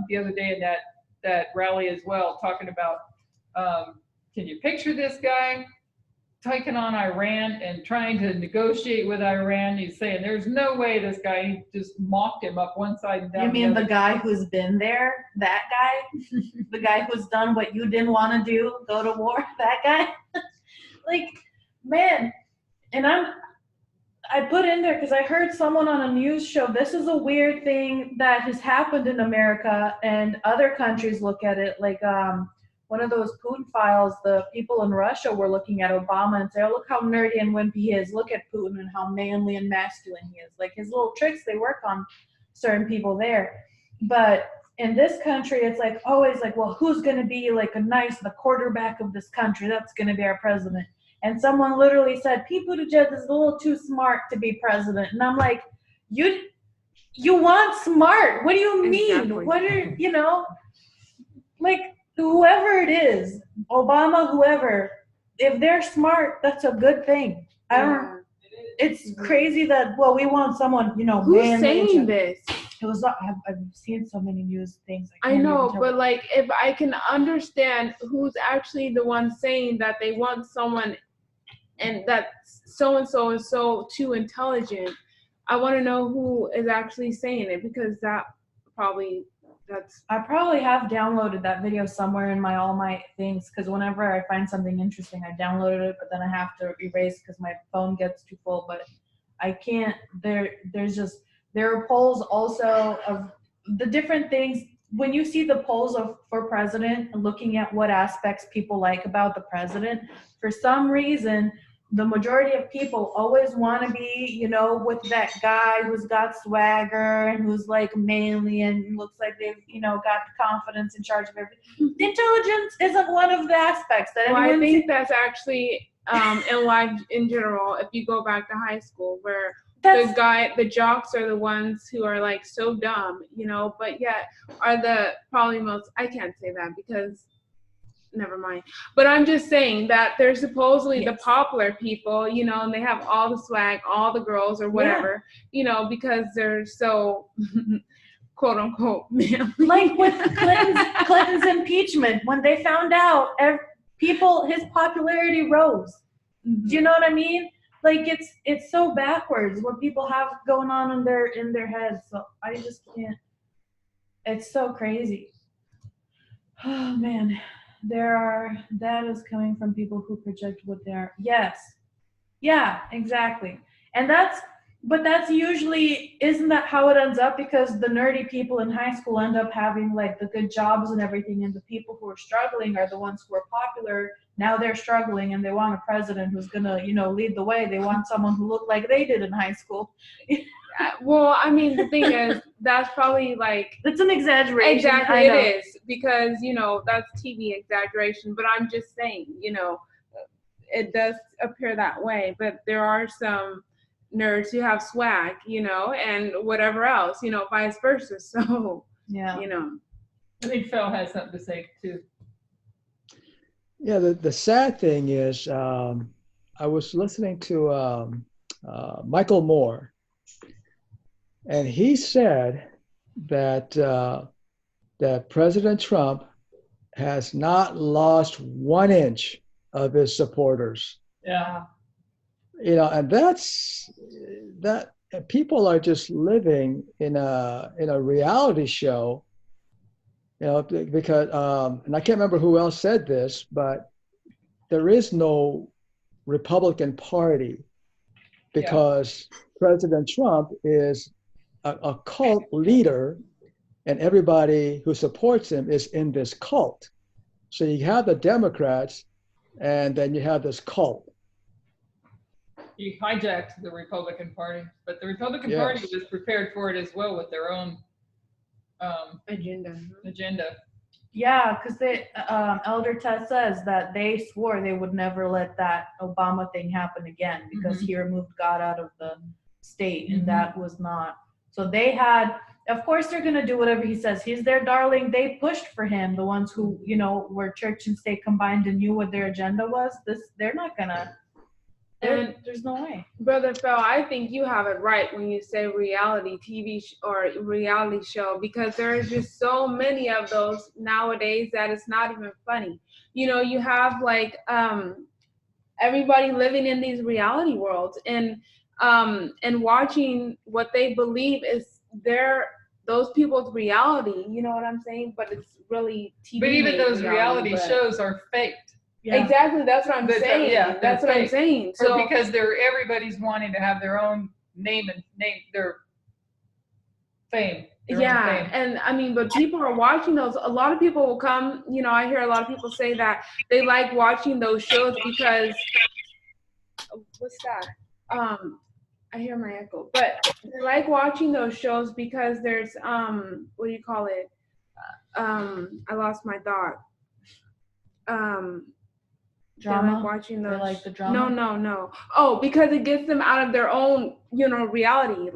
the other day in that rally as well, talking about, can you picture this guy taking on Iran and trying to negotiate with Iran? He's saying there's no way this guy, he just mocked him up one side and down. You mean the guy who's been there? That guy? The guy who's done what you didn't want to do, go to war? That guy? Like, man, and I put in there because I heard someone on a news show, this is a weird thing that has happened in America, and other countries look at it like one of those Putin files. The people in Russia were looking at Obama and say, oh, look how nerdy and wimpy he is. Look at Putin and how manly and masculine he is. Like his little tricks, they work on certain people there. But in this country, it's like always like, well, who's going to be like the quarterback of this country? That's going to be our president. And someone literally said, Pete Buttigieg is a little too smart to be president. And I'm like, you want smart. What do you mean? Exactly. What are, you know, like whoever it is, Obama, whoever, if they're smart, that's a good thing. It's crazy that, well, we want someone, you know, who's saying this? It was, I've seen so many news things. I know, but like, if I can understand who's actually the one saying that they want someone and that so-and-so is so too intelligent, I want to know who is actually saying it, because I probably have downloaded that video somewhere in all my things, because whenever I find something interesting, I downloaded it, but then I have to erase because my phone gets too full. But I can't, there are polls also of the different things. When you see the polls for president and looking at what aspects people like about the president, for some reason, the majority of people always want to be, you know, with that guy who's got swagger and who's like manly and looks like they've, you know, got confidence in charge of everything. Intelligence isn't one of the aspects that I think that's actually in life in general. If you go back to high school, where the jocks are the ones who are like so dumb, you know, but yet are the probably most, I can't say that because never mind. But I'm just saying that they're supposedly the popular people, you know, and they have all the swag, all the girls or whatever, you know, because they're so quote unquote manly. Like with Clinton's impeachment, when they found out, his popularity rose. Do you know what I mean? Like it's so backwards what people have going on in their heads. So I just can't. It's so crazy. Oh man. That is coming from people who project what they are. Yes. Yeah, exactly. And that's usually, isn't that how it ends up? Because the nerdy people in high school end up having like the good jobs and everything, and the people who are struggling are the ones who are popular. Now they're struggling and they want a president who's gonna, lead the way. They want someone who looked like they did in high school. Well, I mean, the thing is, that's probably like, It's an exaggeration. exactly, I know. it is, because, that's TV exaggeration, but I'm just saying, it does appear that way, but there are some nerds who have swag, and whatever else, vice versa. So, Yeah. I think Phil has something to say too. Yeah, the sad thing is, I was listening to Michael Moore, and he said that that President Trump has not lost 1 inch of his supporters. Yeah. And that people are just living in a reality show. Because and I can't remember who else said this, but there is no Republican Party because President Trump is a cult leader, and everybody who supports him is in this cult. So you have the Democrats, and then you have this cult. He hijacked the Republican Party, but the Republican Yes. Party was prepared for it as well with their own agenda. Yeah, because Elder Tess says that they swore they would never let that Obama thing happen again because he removed God out of the state, and that was not. So they had, of course, they're going to do whatever he says. He's their darling. They pushed for him, the ones who, were church and state combined and knew what their agenda was. They're not going to. And there's no way. Brother Phil, I think you have it right when you say reality TV or reality show, because there's just so many of those nowadays that it's not even funny. You have like everybody living in these reality worlds and watching what they believe is those people's reality. You know what I'm saying? But it's really TV. But even those reality shows are faked. Yeah. Exactly, that's what I'm saying. Yeah, that's what I'm saying. So because everybody's wanting to have their own name their fame. And I mean, but people are watching those. A lot of people will come. I hear a lot of people say that they like watching those shows because what's that? I hear my echo, but they like watching those shows because there's what do you call it? I lost my thought. Drama. They like watching those. They like the drama. No. Oh, because it gets them out of their own, reality.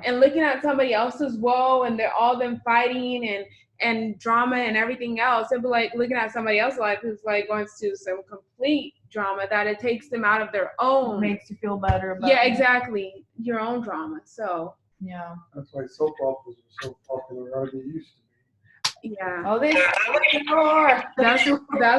And looking at somebody else's woe, and they're all them fighting and drama and everything else. It'd be like looking at somebody else's life who's like going through some complete drama that it takes them out of their own. It makes you feel better about it. Exactly. Your own drama. So. Yeah. That's why soap operas are so popular, or they used to be. Yeah. Oh, they are. That's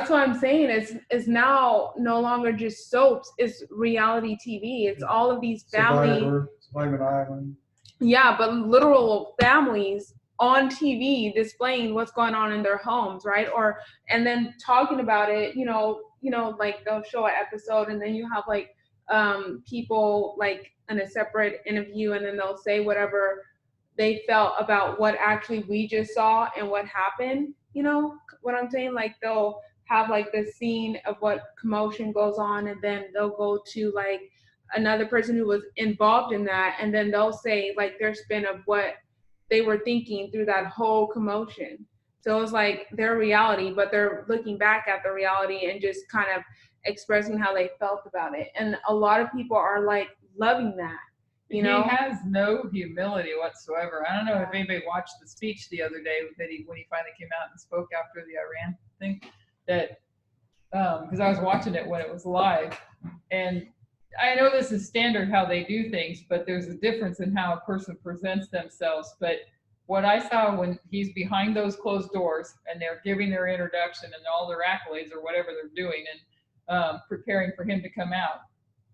what I'm saying. It's now no longer just soaps. It's reality TV. It's all of these families. Survivor Island. Yeah, but literal families on TV displaying what's going on in their homes, right? And then talking about it. Like they'll show an episode, and then you have like people like in a separate interview, and then they'll say whatever they felt about what actually we just saw and what happened. You know what I'm saying? Like they'll have like the scene of what commotion goes on, and then they'll go to like another person who was involved in that, and then they'll say like their spin of what they were thinking through that whole commotion. So it's like their reality, but they're looking back at the reality and just kind of expressing how they felt about it. And a lot of people are like loving that. He has no humility whatsoever. I don't know if anybody watched the speech the other day that when he finally came out and spoke after the Iran thing, that because I was watching it when it was live, and I know this is standard how they do things, but there's a difference in how a person presents themselves. But what I saw when he's behind those closed doors and they're giving their introduction and all their accolades or whatever they're doing and preparing for him to come out,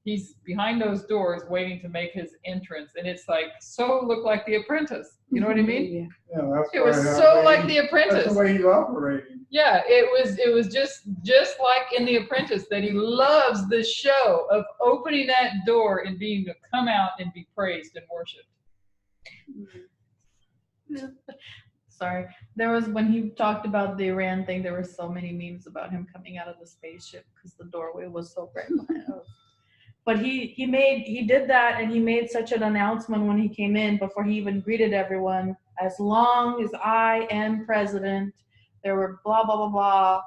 he's behind those doors waiting to make his entrance, and it's like looked like The Apprentice. You know what I mean? Yeah, that's It was why that so way like The Apprentice. That's the way he's operating. Yeah, it was just like in The Apprentice, that he loves the show of opening that door and being to come out and be praised and worshipped. Sorry. There was, when he talked about the Iran thing, there were so many memes about him coming out of the spaceship because the doorway was so bright behind us. But he did that, and he made such an announcement when he came in before he even greeted everyone. As long as I am president, there were blah blah blah blah.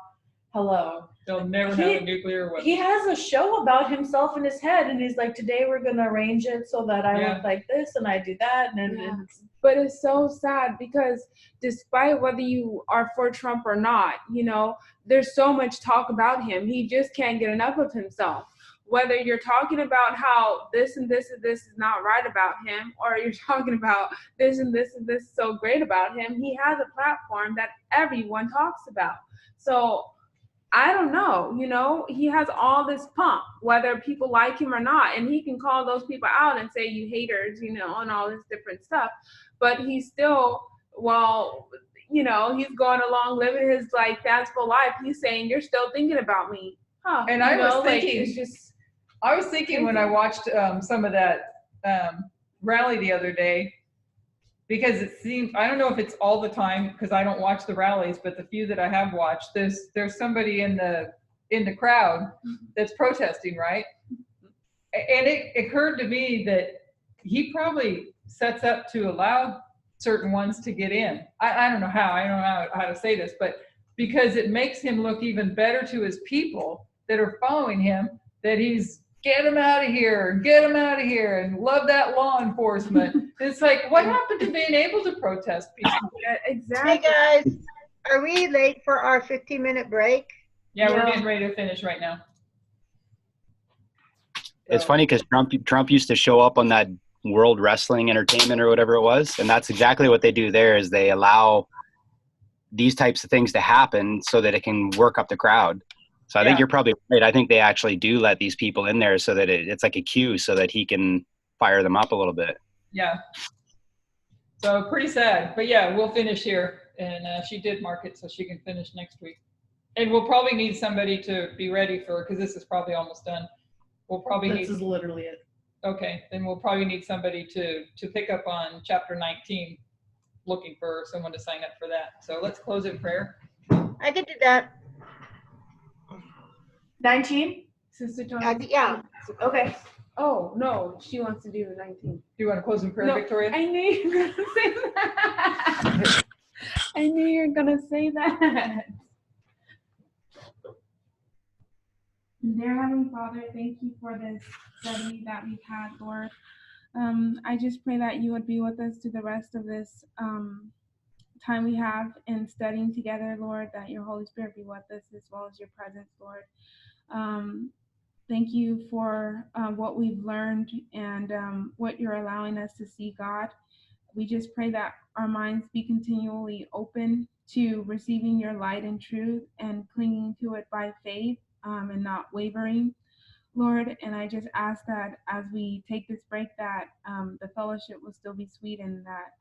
Hello. They'll never have a nuclear weapon. He has a show about himself in his head, and he's like, today we're gonna arrange it so that I look like this and I do that, and Yeah. But it's so sad because despite whether you are for Trump or not, you know, there's so much talk about him. He just can't get enough of himself. Whether you're talking about how this and this and this is not right about him, or you're talking about this and this and this is so great about him, he has a platform that everyone talks about. So I don't know, you know, he has all this pump, whether people like him or not, and he can call those people out and say, you haters, you know, and all this different stuff. But he's still, well, you know, he's going along living his like fanciful life. He's saying, you're still thinking about me. Huh. And I was thinking when I watched some of that rally the other day, because it seems, I don't know if it's all the time because I don't watch the rallies, but the few that I have watched, there's somebody in the crowd that's protesting, right? And it occurred to me that he probably sets up to allow certain ones to get in. I don't know how, I don't know how to say this, but because it makes him look even better to his people that are following him, that he's get him out of here, and love that law enforcement. It's like, what happened to being able to protest people? Exactly. Hey guys, are we late for our 15-minute break? Yeah, we're getting ready to finish right now. It's funny because Trump used to show up on that World Wrestling Entertainment or whatever it was, and that's exactly what they do there. Is they allow these types of things to happen so that it can work up the crowd. So I think you're probably right. I think they actually do let these people in there so that it's like a cue so that he can fire them up a little bit. Yeah. So pretty sad, but yeah, we'll finish here. And she did mark it so she can finish next week. And we'll probably need somebody to be ready for, because this is probably almost done. We'll probably This is literally it. Okay, then we'll probably need somebody to pick up on chapter 19, looking for someone to sign up for that. So let's close in prayer. I can do that. 19? Sister Tony? Yeah. Okay. Oh, no, she wants to do the 19. Do you want to close in prayer, No, Victoria? I knew you were going to say that. I knew you were going to say that. Dear Heavenly Father, thank you for this study that we've had, Lord. I just pray that you would be with us through the rest of this time we have in studying together, Lord, that your Holy Spirit be with us as well as your presence, Lord. Thank you for what we've learned and what you're allowing us to see, God. We just pray that our minds be continually open to receiving your light and truth and clinging to it by faith and not wavering, Lord. And I just ask that as we take this break, that the fellowship will still be sweet and that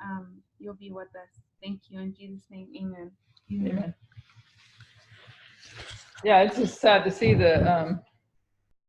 you'll be with us. Thank you. In Jesus' name, amen. Amen. Yeah, it's just sad to see the